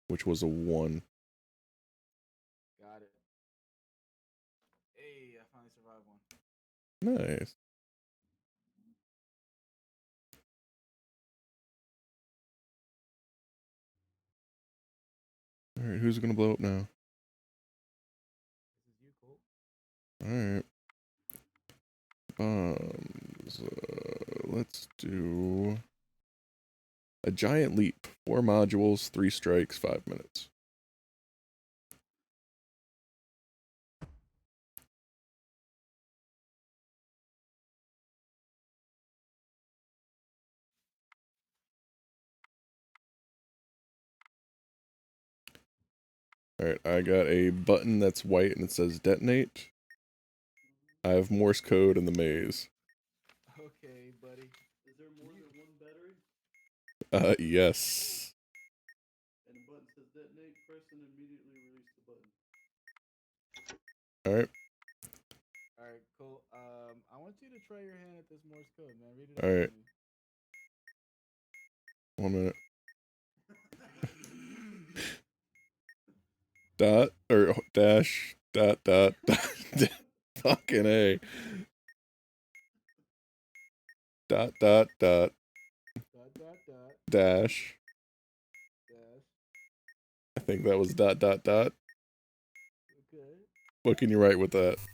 which was a 1. Got it. Hey, I finally survived one. Nice. All right, who's gonna blow up now? This is you, Colt. All right. Bombs. Let's do a giant leap. 4 modules, 3 strikes, 5 minutes. All right, I got a button that's white and it says detonate. I have Morse code in the maze. Okay, buddy. Is there more than 1 battery? Yes. And the button says detonate. Press and immediately release the button. All right. All right, cool. I want want you to try your hand at this Morse code, man. Read it All out right. to me. 1 minute. Dot or dash dot dot dot. Fucking A. Dot dot dot Dot dot dot dash. dash. I think that was dot dot dot. Okay. What can you write with that? STS.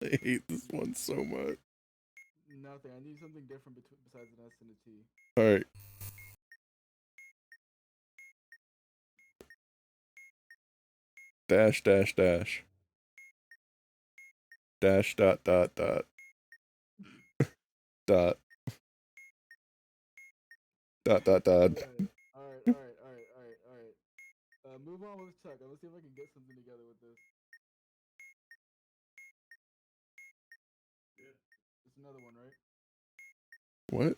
I hate this one so much. Nothing. I need something different besides an S and a T. All right. Dash dash dash. Dash dot dot dot. Dot. Dot dot dot. Alright. Move on with Chuck. Let's see if I can get something together with this. Yeah. It's another one, right? What?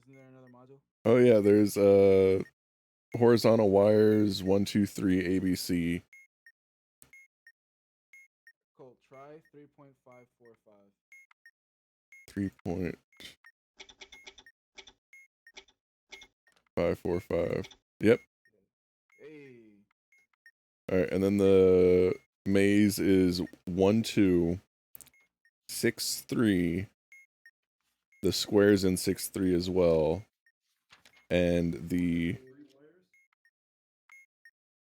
Isn't there another module? Oh yeah, there's horizontal wires 1, 2, 3 ABC. Cool. Try 3.545. 3.545. Yep. Hey. All right, and then the maze is 1, 2, 6, 3. The square's in 6, 3 as well. And the 3 wires?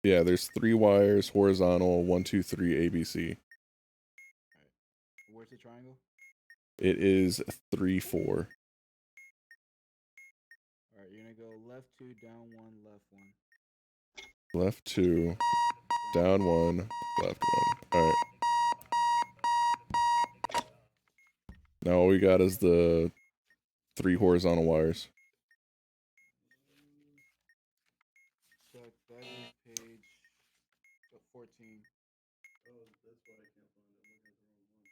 yeah, there's 3 wires horizontal 1, 2, 3 ABC. Where's the triangle? It is 3, 4. Alright, you're gonna go left 2, down 1, left 1. Left 2, down 1, left 1. All right. Now all we got is the 3 horizontal wires. Check. That is page 14. Oh, that's why I can't find it. I'm looking at the wrong one.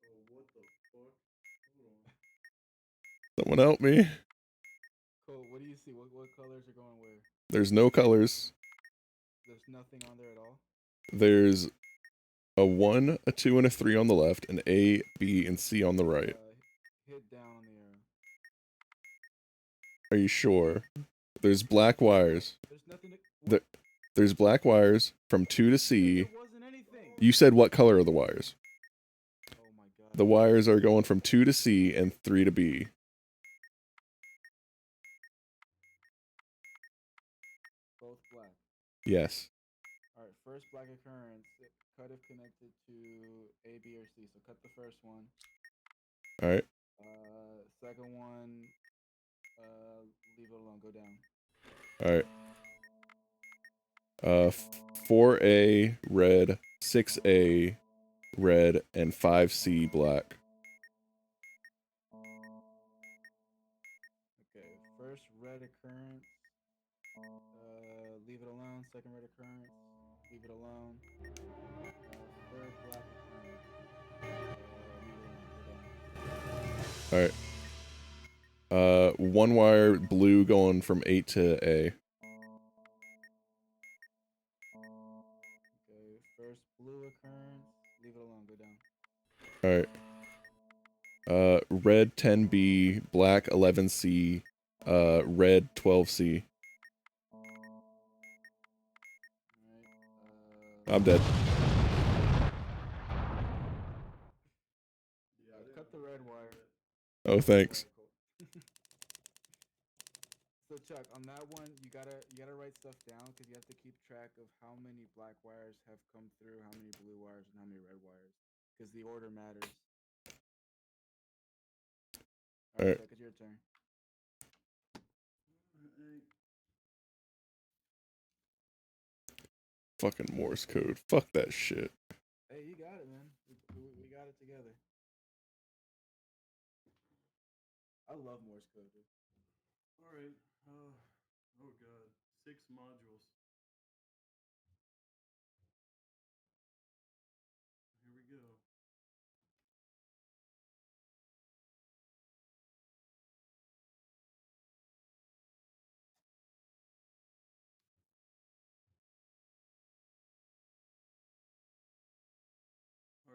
Oh, what the fuck? Hold on. Someone help me. Cool. What do you see? What colors are going where? There's no colors. There's nothing on there at all. There's a 1, a 2, and a 3 on the left, and A, B, and C on the right. Hit down on the arrow. Are you sure? There's black wires. There's nothing to. There, there's black wires from 2 to C. There wasn't anything. You said what color are the wires? Oh my god. The wires are going from 2 to C and 3 to B. Both black. Yes. Alright, first black occurrence. Cut if connected to A, B, or C. So cut the first one. All right. Second one. Leave it alone. Go down. All right. 4A red, 6A red, and 5C black. Okay. First red occurrence. Leave it alone. Second red occurrence. Leave it alone. Third black occurrence. Leave it alone. Go down. All right. 1 wire blue going from 8 to A. Okay. First blue occurrence. Leave it alone. Go down. All right. Red 10B, black 11C, red 12C. Alright. I'm dead. Yeah, I Cut the didn't red wire. Oh, thanks. Alright, cool. So Chuck, on that one, you gotta write stuff down because you have to keep track of how many black wires have come through, how many blue wires, and how many red wires, because the order matters. All right, Alright. Chuck, it's your turn. Fucking Morse code. Fuck that shit. Hey, you got it, man. We got it together. I love Morse code, dude. All right. Oh god. 6 modules. Here we go.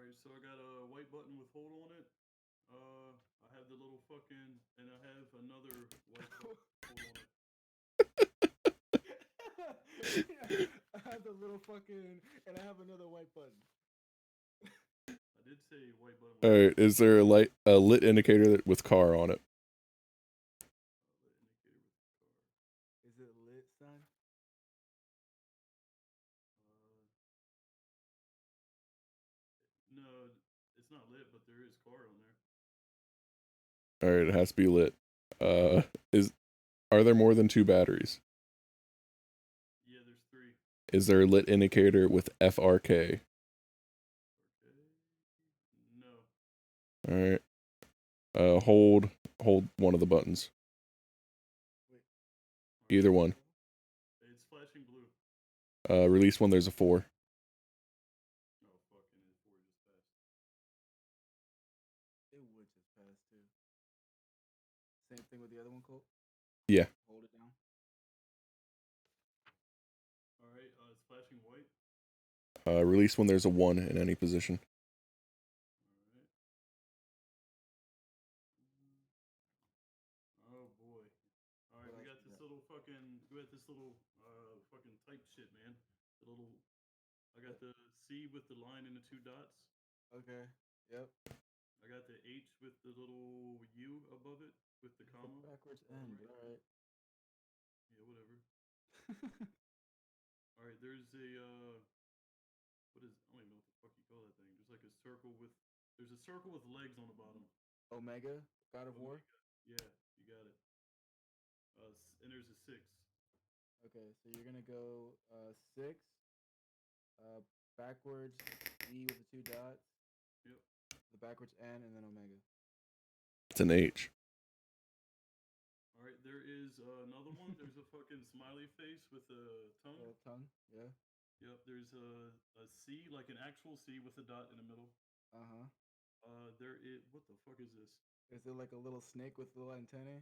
Alright, so I got a white button with hold on it. I have the little fucking, and I have another white button with hold on it. I have the little fucking, and I have another white button. I did say white button. All right, is there a lit indicator with car on it? Lit indicator with the car. Is it lit, son? No, it's not lit, but there is car on there. All right, it has to be lit. Are there more than 2 batteries? Yeah, there's 3. Is there a lit indicator with FRK? Okay. No. All right. Hold one of the buttons. Wait. Either one. It's flashing blue. Release when there's a 4. Oh, fucking his 4 just passed. It would just pass too. Same thing with the other one, Colt. Yeah. Hold it down. Alright, it's flashing white. Release when there's a 1 in any position. Alright. Oh boy. Alright, What we else got we this got? little fucking type shit, man. The little, I got the C with the line and the 2 dots. Okay. Yep. I got the H with the little U above it with the It's comma. the backwards end. All right. Yeah, whatever. Alright, there's a, what is, I don't even know what the fuck you call that thing. There's like a circle with, there's a circle with legs on the bottom. Omega, God of War. Yeah, you got it. And there's a 6. Okay, so you're gonna go 6, backwards E with the 2 dots. Yep. The backwards N and then Omega. It's an H. Alright, there is another one. There's a fucking smiley face with a tongue. Tongue. Yeah. Yep, there's a C, like an actual C with a dot in the middle. Uh-huh. There is, what the fuck is this? Is it like a little snake with little antennae?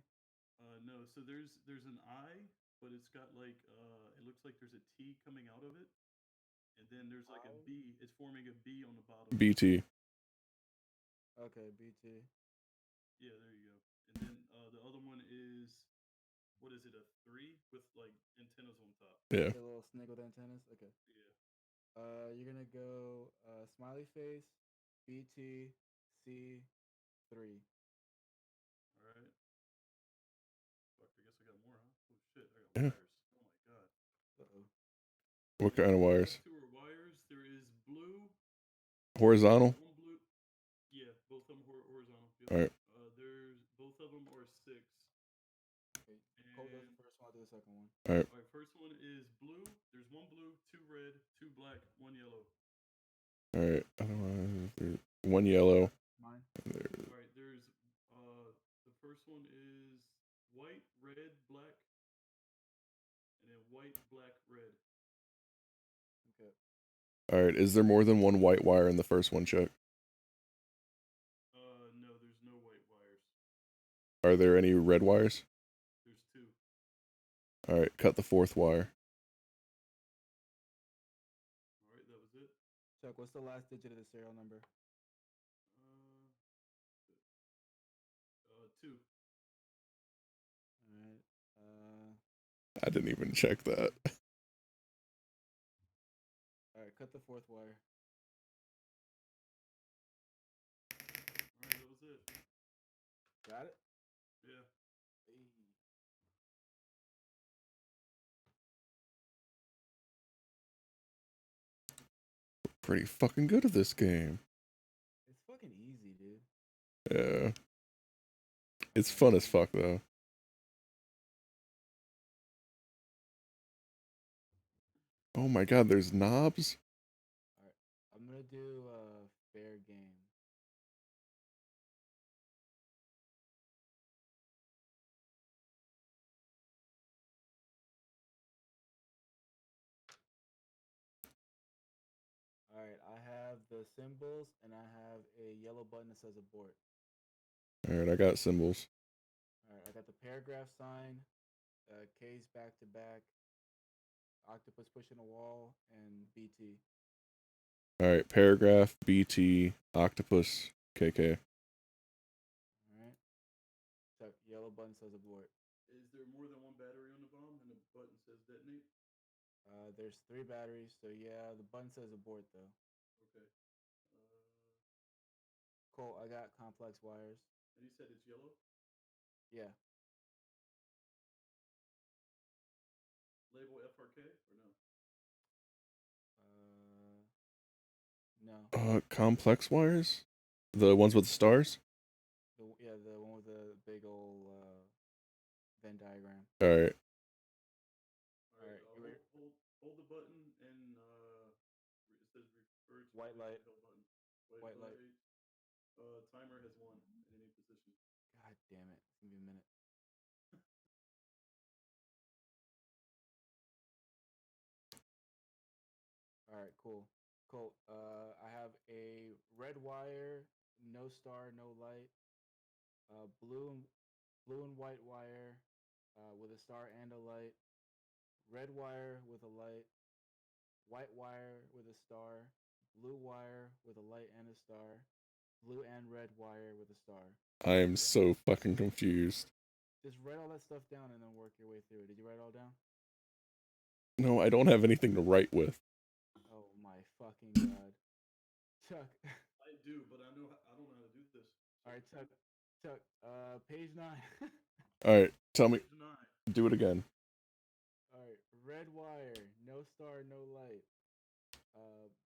No, so there's an I, but it's got like, it looks like there's a T coming out of it. And then there's like a B, it's forming a B on the bottom. BT. Okay, BT. Yeah, there you go. And then the other one is, what is it, a 3 with like antennas on top? Yeah. A little snake with antennas. Okay. Yeah. You're gonna go smiley face, BT, C, 3. Alright. Fuck, I guess I got more, huh? Oh shit, I got Yeah. wires. Oh my god. Uh-oh. What kind of wires? 2 are wires. There is blue. Horizontal? One blue. Yeah, both of them horizontal. Yep. All right. There's, both of them are 6. Okay. Cole does the first one, I'll do the second one. All right. Alright, first one is blue. There's 1 blue, 2 red, 2 black, 1 yellow. All right. Otherwise, 1 yellow. Mine. Alright, there's the first one is white, red, black, and then white, black, red. Okay. All right. Is there more than 1 white wire in the first one, Chuck? No, there's no white wires. Are there any red wires? There's 2. All right. Cut the 4th wire. Alright, that was it. Chuck, what's the last digit of the serial number? 2. All right. I didn't even check that. All right. Cut the 4th wire. Alright, that was it. Got it. Yeah. Hey. Pretty fucking good at this game. It's fucking easy, dude. Yeah. It's fun as fuck though. Oh my god, there's knobs? All right. I'm gonna do fair game. All right. I have the symbols and I have a yellow button that says abort. All right, I got symbols. All right. I got the paragraph sign, K's back to back, octopus pushing a wall, and BT. All right, paragraph, BT, octopus, KK. Alright. Chuck, yellow button says abort. Is there more than one battery on the bomb and the button says detonate? There's 3 batteries, so yeah, the button says abort though. Okay. Cool, I got complex wires. And you said it's yellow? Yeah. Label FRK or no? No. Complex wires, the ones with the stars. Yeah, the one with the big old Venn diagram. All right. Alright, Alright, hold the button and it says refer to White light. held button. White light. Timer has 1 in any position. God damn it. It's gonna be a minute. Alright, cool. Cool. I have a red wire, no star, no light. Blue and white wire with a star and a light. Red wire with a light. White wire with a star. Blue wire with a light and a star. Blue and red wire with a star. I am so fucking confused. Just write all that stuff down and then work your way through it. Did you write it all down? No, I don't have anything to write with. Oh my fucking god. Chuck. I do, but I don't know how to do this. Alright, Chuck. Page 9. All right, tell me. Page 9. Do it again. Alright, red wire, no star, no light.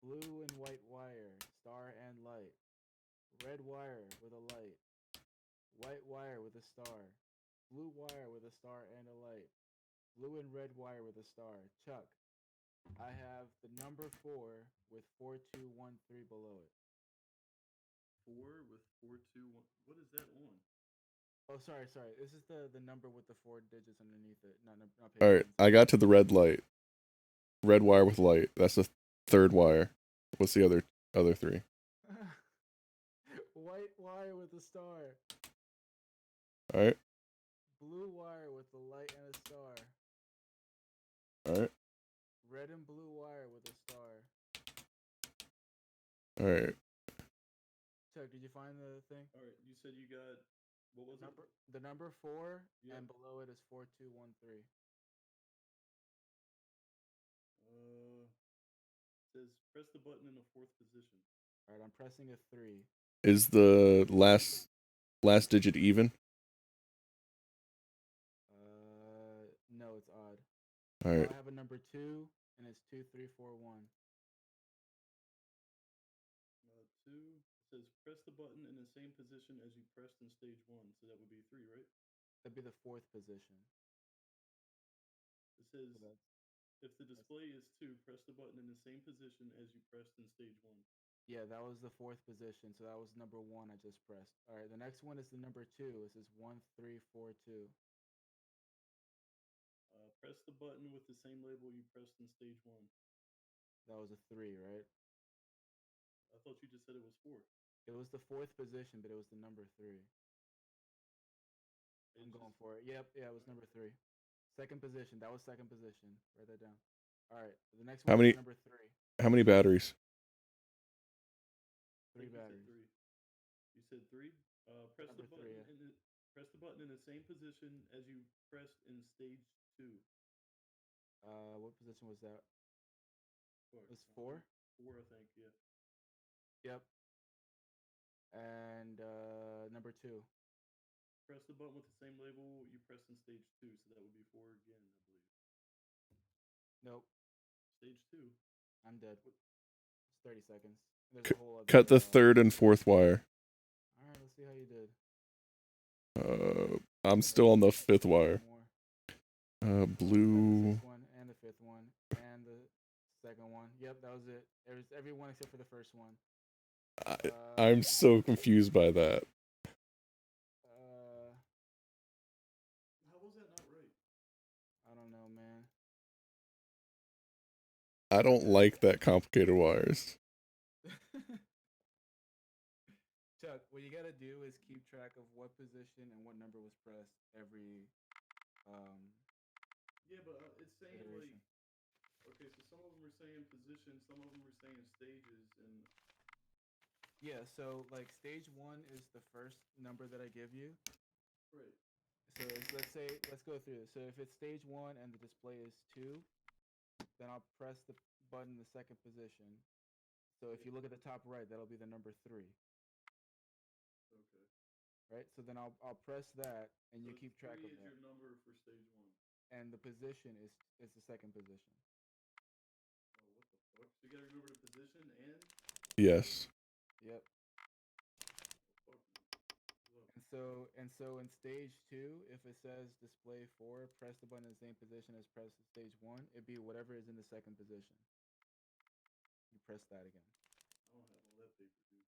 Blue and white wire, star and light. Red wire with a light. White wire with a star. Blue wire with a star and a light. Blue and red wire with a star. Chuck, I have the number 4 with 4213 below it. 4 with 4, 2, 1. What is that on? Oh, sorry. This is the number with the 4 digits underneath it. Not page All right, 9. I got to the red light. Red wire with light. That's the third wire. What's the other 3? White wire with a star. All right. Blue wire with a light and a star. All right. Red and blue wire with a star. All right. Chuck, did you find the thing? Alright, you said you got, what was Number it? the number 4 Yeah. and below it is 4213. Says press the button in the 4th position. All right, I'm pressing a 3. Is the last digit even? No, it's odd. All right. I have a number 2 and it's 2341. 2 says press the button in the same position as you pressed in stage 1. So that would be 3, right? That'd be the 4th position. It says So that's if the display is 2, press the button in the same position as you pressed in stage 1. yeah, that was the 4th position. So that was number 1 I just pressed. All right, the next one is the number 2. It says 1342. Press the button with the same label you pressed in stage 1. That was a 3, right? I thought you just said it was 4. It was the 4th position, but it was the number 3. I'm going for it. Yep, yeah, it was number 3. Second position. That was second position. Write that down. All right, the next one is number 3. How many batteries? 3 batteries. You said 3. Press Number the button 3, yeah. press the button in the same position as you pressed in stage 2. What position was that? Four. It was 4? 4, I think. Yeah. Yep. And number 2. Press the button with the same label you pressed in stage 2, so that would be 4 again, I believe. Nope. Stage 2. I'm dead. It's 30 seconds. There's a whole other, Cut the third and fourth wire. All right, let's see how you did. I'm still on the 5th wire. More. Blue. The 6th one and the 5th one and the second one. Yep, that was it. It was every one except for the first one. I'm so confused by that. How was that not right? I don't know, man. I don't like that complicated wires. Chuck, what you gotta do is keep track of what position and what number was pressed every Yeah, but it's saying iteration. Okay, so some of them are saying position, some of them are saying stages, and Yeah, so like stage 1 is the first number that I give you. right. So let's go through this. So if it's stage 1 and the display is 2, then I'll press the button in the second position. So if you look at the top right, that'll be the number 3, Okay. right? So then I'll press that, and you So keep track three of is that. your number for stage 1. And the position is the second position. Oh, what the fuck? So you gotta remember the position and Yes. Yep. fuck. Look, And so in stage 2, if it says display 4, press the button in the same position as press stage 1. It'd be whatever is in the second position. You press that again. I don't have all that paper, dude.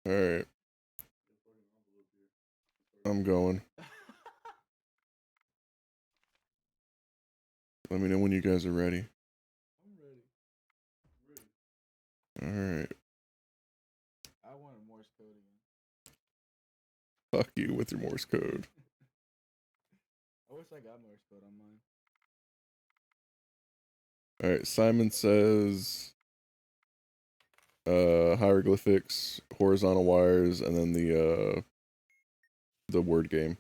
All right. Yeah, fucking envelope here. I'm going. Let me know when you guys are ready. I'm ready. Ready. All right. I wanted Morse code again. Fuck you with your Morse code. I wish I got Morse code on mine. All right. Simon says hieroglyphics, horizontal wires, and then the word game.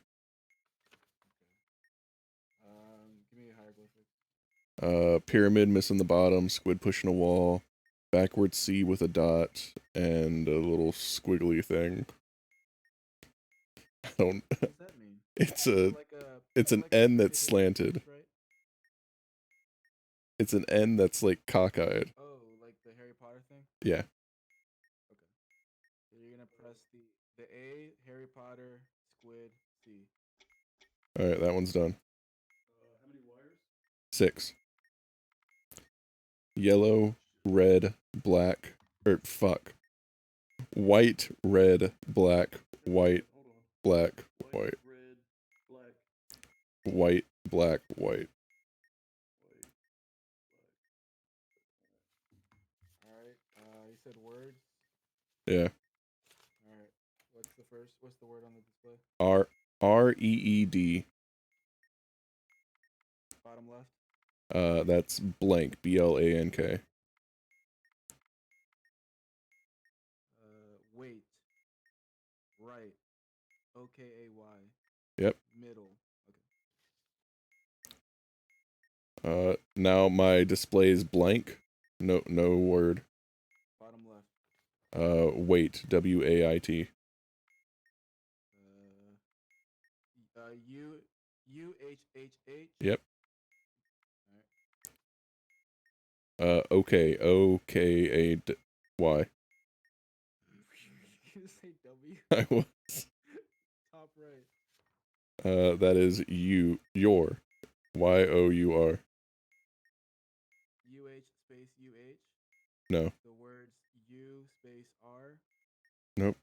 Give me a hieroglyphic. Pyramid missing the bottom, squid pushing a wall, backward C with a dot, and a little squiggly thing. I don't. What does that mean? It's Is a. it like a, It's is it an like a N that's scientific slanted. research, right? It's an N that's like cockeyed. Oh, like the Harry Potter thing? Yeah. Okay. So you're gonna press the A, Harry Potter, squid, C. All right, that one's done. How many wires? 6. Yellow, red, black, or fuck. White, red, black, white, Hold on. black, White, white, red, black, white, black, white. white, black. Alright. You said words. Yeah. Alright. What's the word on the display? REED. Bottom left. That's blank. BLANK. Wait. Right. OKAY. Yep. Middle. Okay. Now my display is blank. No word. Bottom left. Wait. WAIT. UHHH. Yep. Alright. Okay. OKAY. You say W. I was. Top right. That is your. YOUR. UH space UH. No. The words U space R. Nope.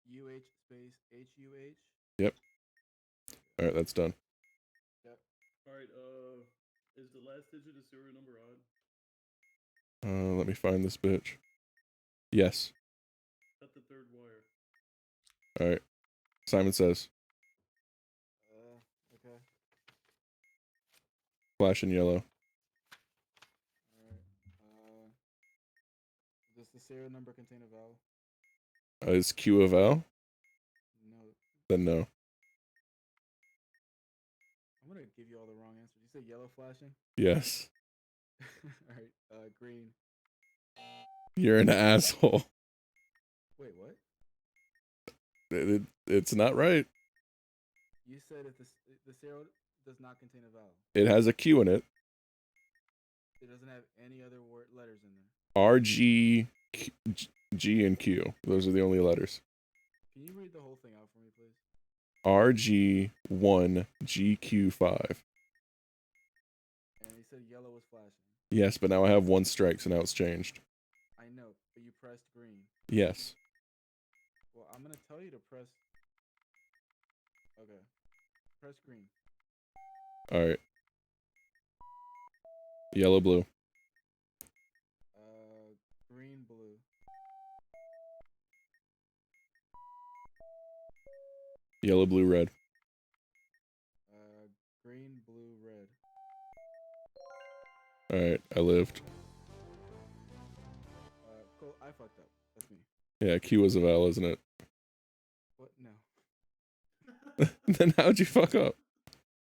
UH space HUH. Yep. All right, that's done. Yep. All right. Is the last digit a serial number odd? Let me find this bitch. Yes. Cut the third wire. All right. Simon says Okay. flash in yellow. Alright. Does the serial number contain a vowel? Is Q a vowel? No. Then no. I'm gonna give you all the wrong answers. You said yellow flashing? Yes. Alright. Green. You're an asshole. Wait, what? It's not right. You said if the serial does not contain a vowel. It has a Q in it. It doesn't have any other letters in there. R, G, G, and Q. Those are the only letters. Can you read the whole thing out for me, please? RG1, GQ5. And he said yellow was flashing. Yes, but now I have 1 strike, so now it's changed. I know, but you pressed green. Yes. Well, I'm gonna tell you to press. Okay. Press green. All right. Yellow, blue. Green, blue. Yellow, blue, red. Green, blue, red. All right, I lived. Cole, I fucked up. That's me. Yeah, Q was a vowel, isn't it? What? No. Then how'd you fuck up?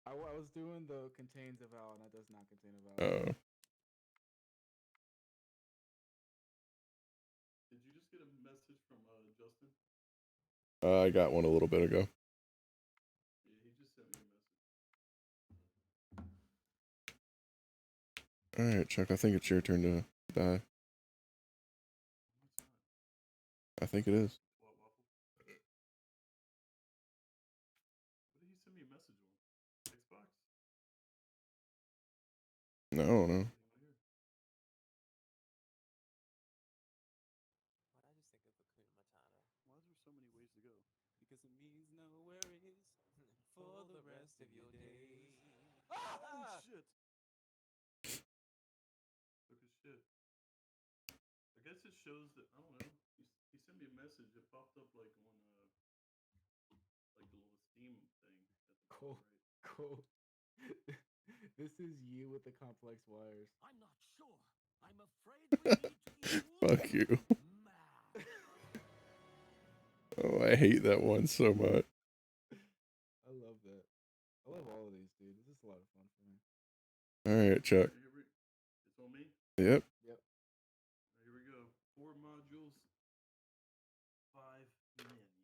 I was doing the contains a vowel, and that does not contain a vowel. Oh, Did you just get a message from Justin? I got one a little bit ago. Yeah, he just sent me a message. All right, Chuck. I think it's your turn to die. No, it's not. I think it is. What, Waffle? What did he send me a message on? Xbox? No, no. Nothing on here. What I just think of Hakuna Matata. Why is there so many ways to go? Because it means no worries for the rest of your days. Oh shit! Took a shit. I guess it shows that I don't know. He sent me a message. It popped up like on like the little Steam thing at the Cool. bottom right. Cool. This is you with the complex wires. I'm not sure. I'm afraid we need to eat Fuck you. math. Oh, I hate that one so much. I love that. I love all of these, dude. This is a lot of fun for me. All right, Chuck. It's on me. Yep. Yep. Here we go. 4 modules, 5 minutes.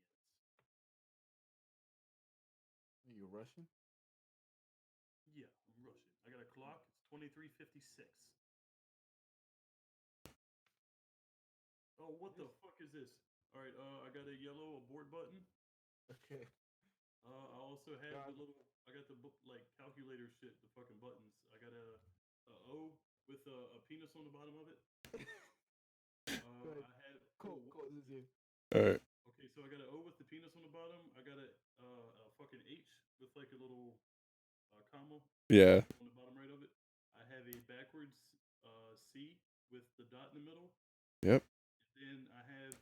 Are you Russian? Yeah, I'm Russian. I got a clock. It's 23:56. Oh, what the fuck is this? All right, I got a yellow abort button. Okay. I also have God. the little. I got the like calculator shit. The fucking buttons. I got a O with a penis on the bottom of it. Go ahead. I had. Cool. oh, Cool. This is you. All right. Okay, so I got an O with the penis on the bottom. I got a fucking H with like a little comma Yeah. on the bottom right of it. I have a backwards C with the dot in the middle. Yep. Then I have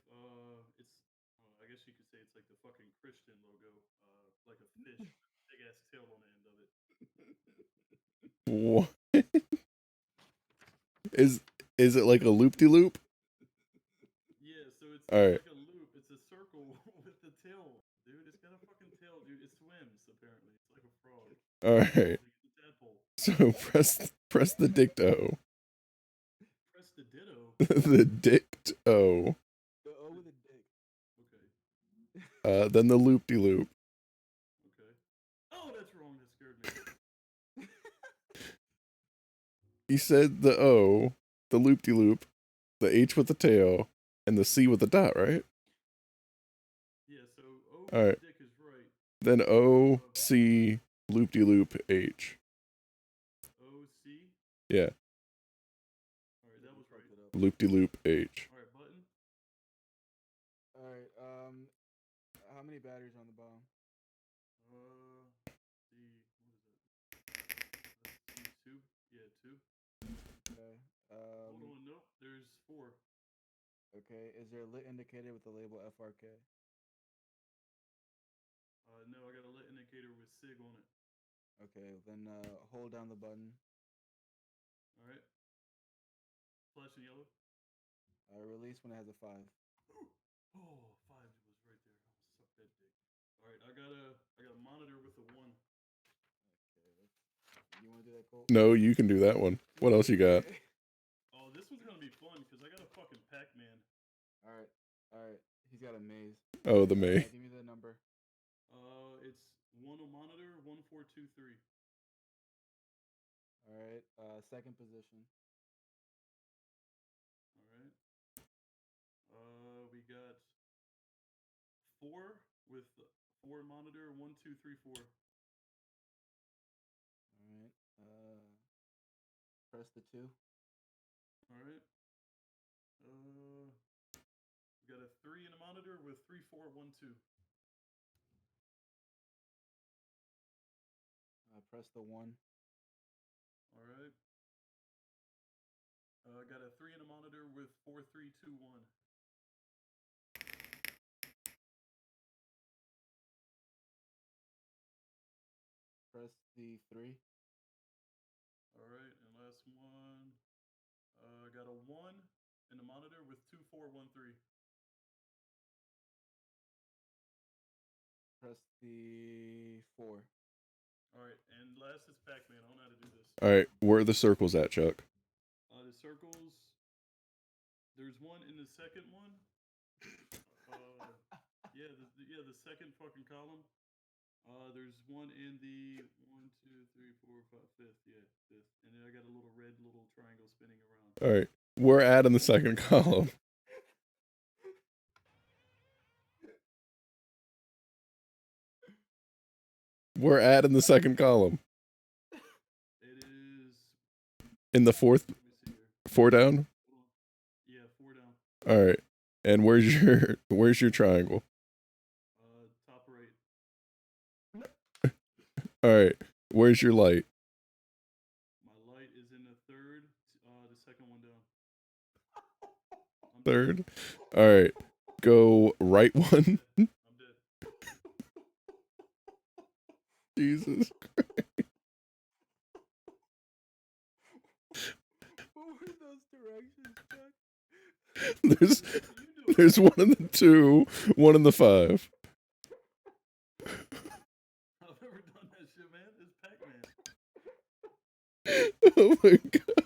it's I guess you could say it's like the fucking Christian logo, like a fish, with a big ass tail on the end of it. What? Is it like a loop-de-loop? Yeah, so it's All right. like a loop. It's a circle with the tail, dude. It's got a fucking tail, dude. It swims apparently. It's like a frog. All right. Like it's a tadpole. So press the dicto. Press the ditto. The dicto. The O with a dick. Okay. Then the loop-de-loop. Okay. Oh, that's wrong. That scared me. You said the O, the loop-de-loop, the H with the tail, and the C with the dot, right? Yeah. So O with All right. the dick is right. Then O, C, loop-de-loop, H. O C. Yeah. All right, that was right. Fucked it up. Loop-de-loop, H. All right, button. All right. How many batteries on the bottom? What is it? C2? Yeah, 2. Okay. Hold on, nope. There's 4. Okay. Is there a lit indicator with the label FRK? No, I got a lit indicator with SIG on it. Okay. Then hold down the button. All right. Flashing yellow. Release when it has a 5. Oh, 5 was right there. I'll suck that dick. All right, I got a monitor with a 1. Okay. You want to do that, Colt? No, you can do that one. What else you got? Oh, this one's gonna be fun because I got a fucking Pac-Man. All right. All right. He's got a maze. Oh, the May. Give me the number. It's 1 on monitor, 1423. All right. Second position. All right. We got 4 with 4 monitor, 1, 2, 3, 4. All right. Press the 2. All right. We got a 3 in a monitor with 3, 4, 1, 2. Press the 1. All right. I got a 3 in a monitor with 4, 3, 2, 1. Press the 3. All right, and last one. I got a 1 in the monitor with 2413. Press the 4. All right, and last is Pac-Man. I don't know how to do this. All right, where are the circles at, Chuck? The circles. There's one in the second one. The second fucking column. There's one in the 1, 2, 3, 4, 5, 5th. Yeah, 5th. And then I got a little red little triangle spinning around. All right, we're at in the second column. We're at in the second column. It is. In the fourth, Let me see here. 4 down. Hold on. Yeah, 4 down. All right, and where's your triangle? Top right. All right, where's your light? My light is in the third. The second one down. I'm Third. All right, go right one. dead. I'm dead. Jesus. What were those directions, Chuck? There's What are you doing? there's 1 in the 2, 1 in the 5. I've never done that shit, man. It's Pac-Man. Oh my god.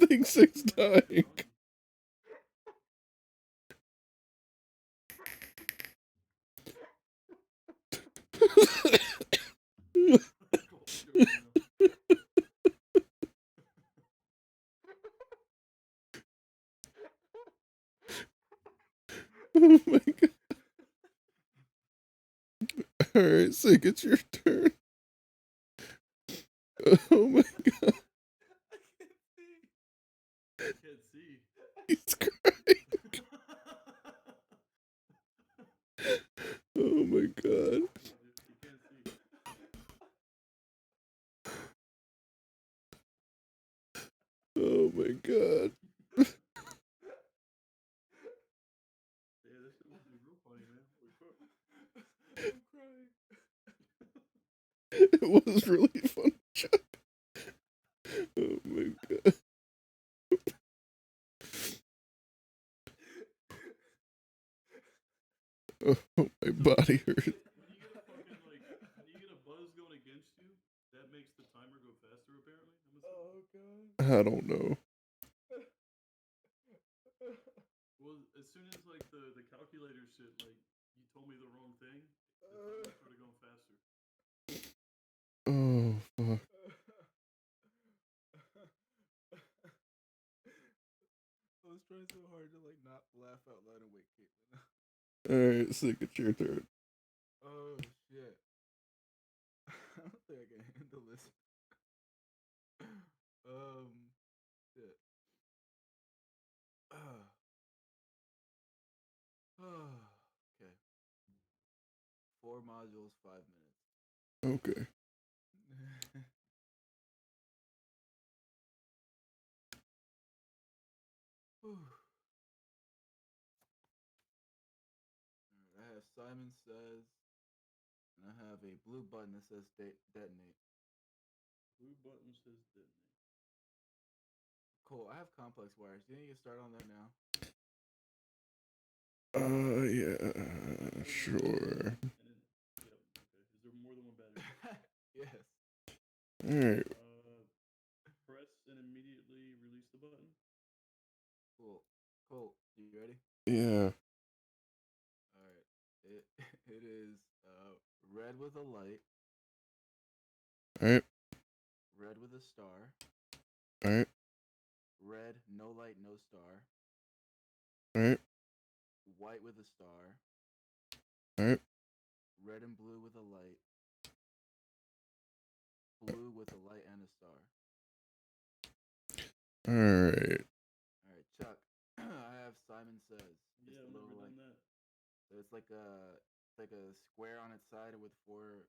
Thing 6 dying. Oh my god. Alright, Sig, it's your turn. Oh my god. I can't see. He's crying. Oh my god. You can't see. Oh my god. Yeah, this shit was real funny, man. Holy fuck. I'm crying. It was really fun, Chuck. Oh my god. Oh, my body hurts. When you get a fucking when you get a buzz going against you, that makes the timer go faster. Apparently, I'm assuming. Oh god. I don't know. Well, as soon as the calculator shit, you told me the wrong thing, the timer started going faster. Oh fuck. I was trying so hard to not laugh out loud and wake Caitlin up. Alright, Sig, it's your turn. Oh shit. I don't think I can handle this. Shit. Okay. 4 modules, 5 minutes. Okay. Alright, I have Simon Says, and I have a blue button that says detonate. Blue button says detonate. Cool, I have complex wires. Do you think you can start on that now? Yeah, sure. And then, yep. Okay. Is there more than one battery? Yes. Alright. Press and immediately release the button. Cool. Cool. You ready? Yeah. Alright. It is red with a light, Alright. red with a star, Alright. red, no light, no star, Alright. white with a star, Alright. red and blue with a light, blue with a light and a star. Alright. Alright, Chuck. I have Simon Says. Yeah, Just I've a never little, done that. So it's like a square on its side with 4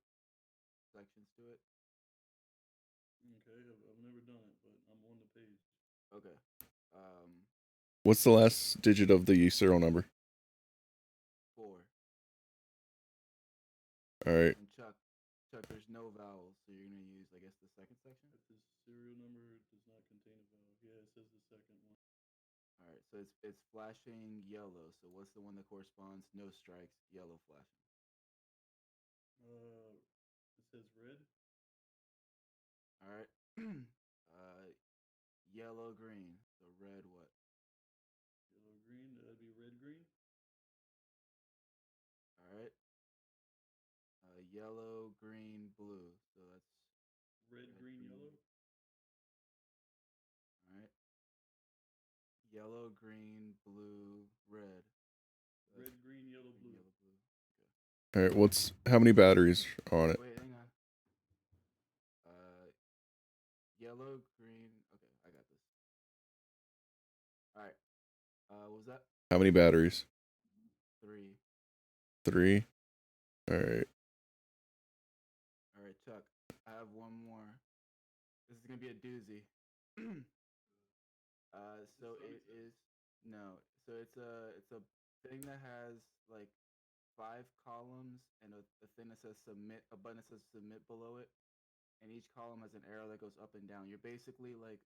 sections to it. Okay, I've never done it, but I'm on the page. Okay. What's the last digit of the serial number? 4. Alright. And Chuck, Chuck, there's no vowels, so you're gonna use, I guess, the second section. If the serial number does not contain a vowel. Yeah, it says the second one. All right, so it's flashing yellow. So what's the one that corresponds? No strikes, yellow flashing. It says red. All right. Yellow green. So red what? Yellow green. That'd be red green. All right. Yellow green blue. So that's Red, green, yellow. All right. Yellow green blue red. So Red, that's green, yellow, blue. yellow blue. All right, how many batteries on it? Wait, hang on. Yellow green. Okay, I got this. All right. What was that? How many batteries? 3. 3. All right. All right, Chuck. I have one more. This is gonna be a doozy. So it is no. So it's a thing that has like 5 columns and a thing that says submit, a button that says submit below it, and each column has an arrow that goes up and down. You're basically like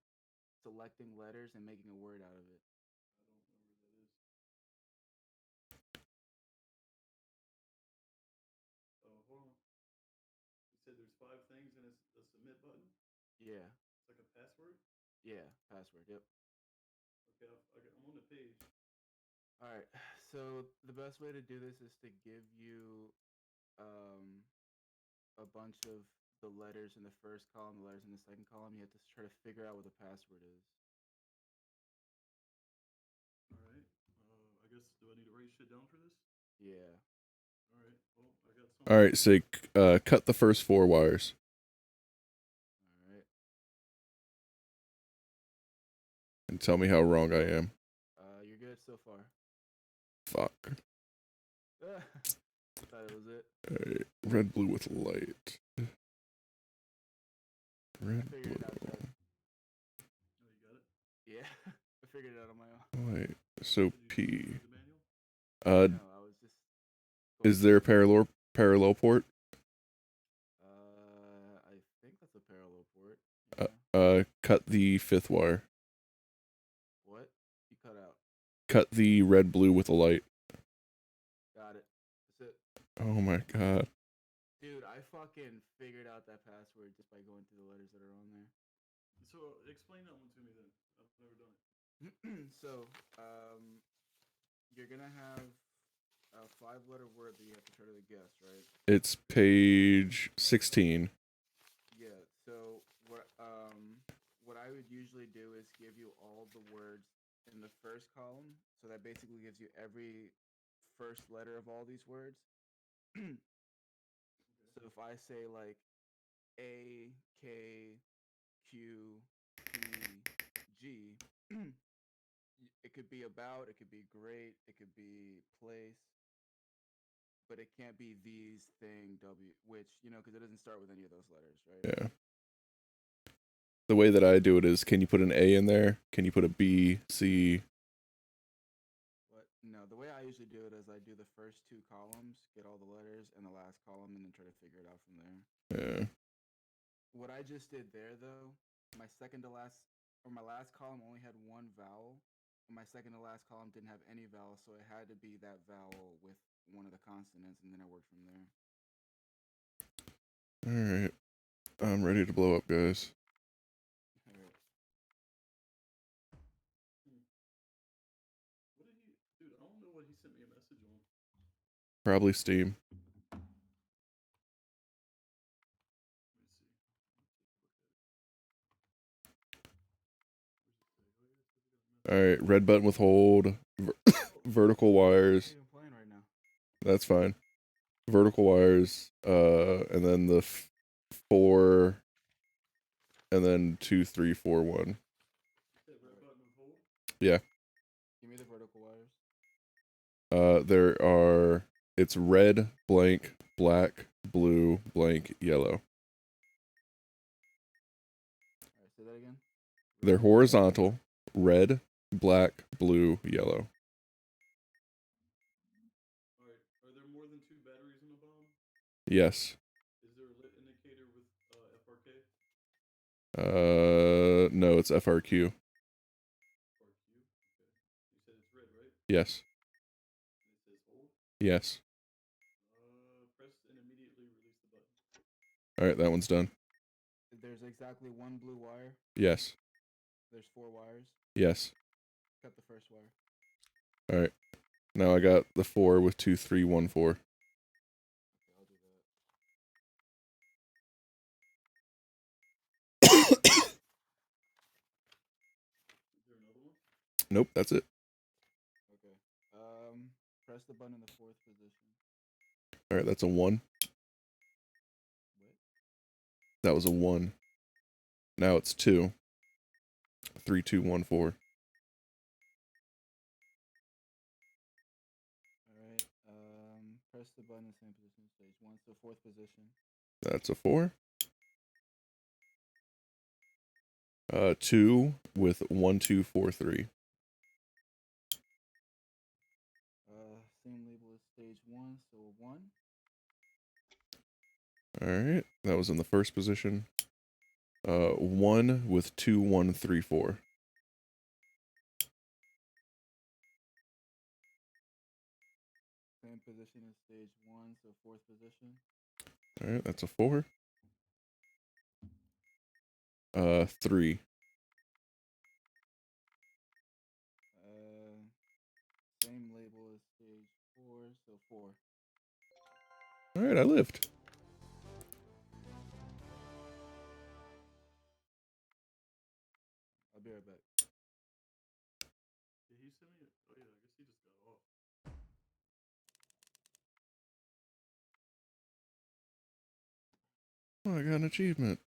selecting letters and making a word out of it. I don't know where that is. Oh, hold on. You said there's 5 things and it's a submit button. Yeah. It's like a password. Yeah. Password. Yep. Okay, I'm on the page. All right. So the best way to do this is to give you a bunch of the letters in the first column, the letters in the second column. You have to try to figure out what the password is. All right. I guess, do I need to write shit down for this? Yeah. All right. Well, I got some. All right, so cut the first 4 wires All right. and tell me how wrong I am. You're good so far. Fuck. Thought it was it. All right. Red, blue with light. Red, Figured it out, blue. Chuck. Oh, you got it? Yeah. I figured it out on my own. Light. So Did you P. read the manual? No, I was just. Is there a parallel port? I think that's a parallel port. Yeah. Cut the 5th wire. What? You cut out. Cut the red, blue with a light. Got it. That's it. Oh my god. Dude, I fucking figured out that password just by going through the letters that are on there. So explain that one to me then. I've never done it. So, you're gonna have a 5-letter word that you have to try to guess, right? It's page 16. Yeah. So what I would usually do is give you all the words in the first column. So that basically gives you every first letter of all these words. So if I say like A, K, Q, P, G, it could be about, it could be great, it could be place, but it can't be these, thing, W, which, because it doesn't start with any of those letters, right? Yeah. The way that I do it is, can you put an A in there? Can you put a B, C? What? No, the way I usually do it is I do the first 2 columns, get all the letters, and the last column, and then try to figure it out from there. Yeah. What I just did there, though, my last column only had 1 vowel, and my second to last column didn't have any vowels, so it had to be that vowel with one of the consonants, and then I worked from there. Alright. I'm ready to blow up, guys. All right. What did he, dude? I don't know what he sent me a message on. Probably Steam. Let me see. Alright, red button with hold. Vertical wires. I'm not even playing right now. That's fine. Vertical wires. And then the 4. And then 2, 3, 4, 1. Red button with hold? Yeah. Give me the vertical wires. There are. It's red, blank, black, blue, blank, yellow. All right, say that again. They're horizontal. Red, black, blue, yellow. Alright, are there more than 2 batteries in the bomb? Yes. Is there a lit No, it's FRQ. Or Q? Okay. You said it's red, right? Yes. And it says hold. Yes. Press and immediately release the button. All right, that one's done. There's exactly one blue wire. Yes. There's 4 wires. Yes. Cut the first wire. All right. Now I got the 4 with 2, 3, 1, 4. Okay, I'll do that. Is there another one? Nope, that's it. Okay. Press the button in the 4th position. All right, that's a 1. What? That was a 1. Now it's 2. 3, 2, 1, 4. All right. Press the button in the same position as stage 1, so 4th position. That's a 4. 2 with 1, 2, 4, 3. Same label as stage 1, so 1. All right, that was in the first position. 1 with 2, 1, 3, 4. Same position as stage 1, so 4th position. All right, that's a 4. 3. Same label as stage 4, so 4. All right, I lived. I'll be right back. Did he send me? Oh yeah, I guess he just got off. Oh, I got an achievement.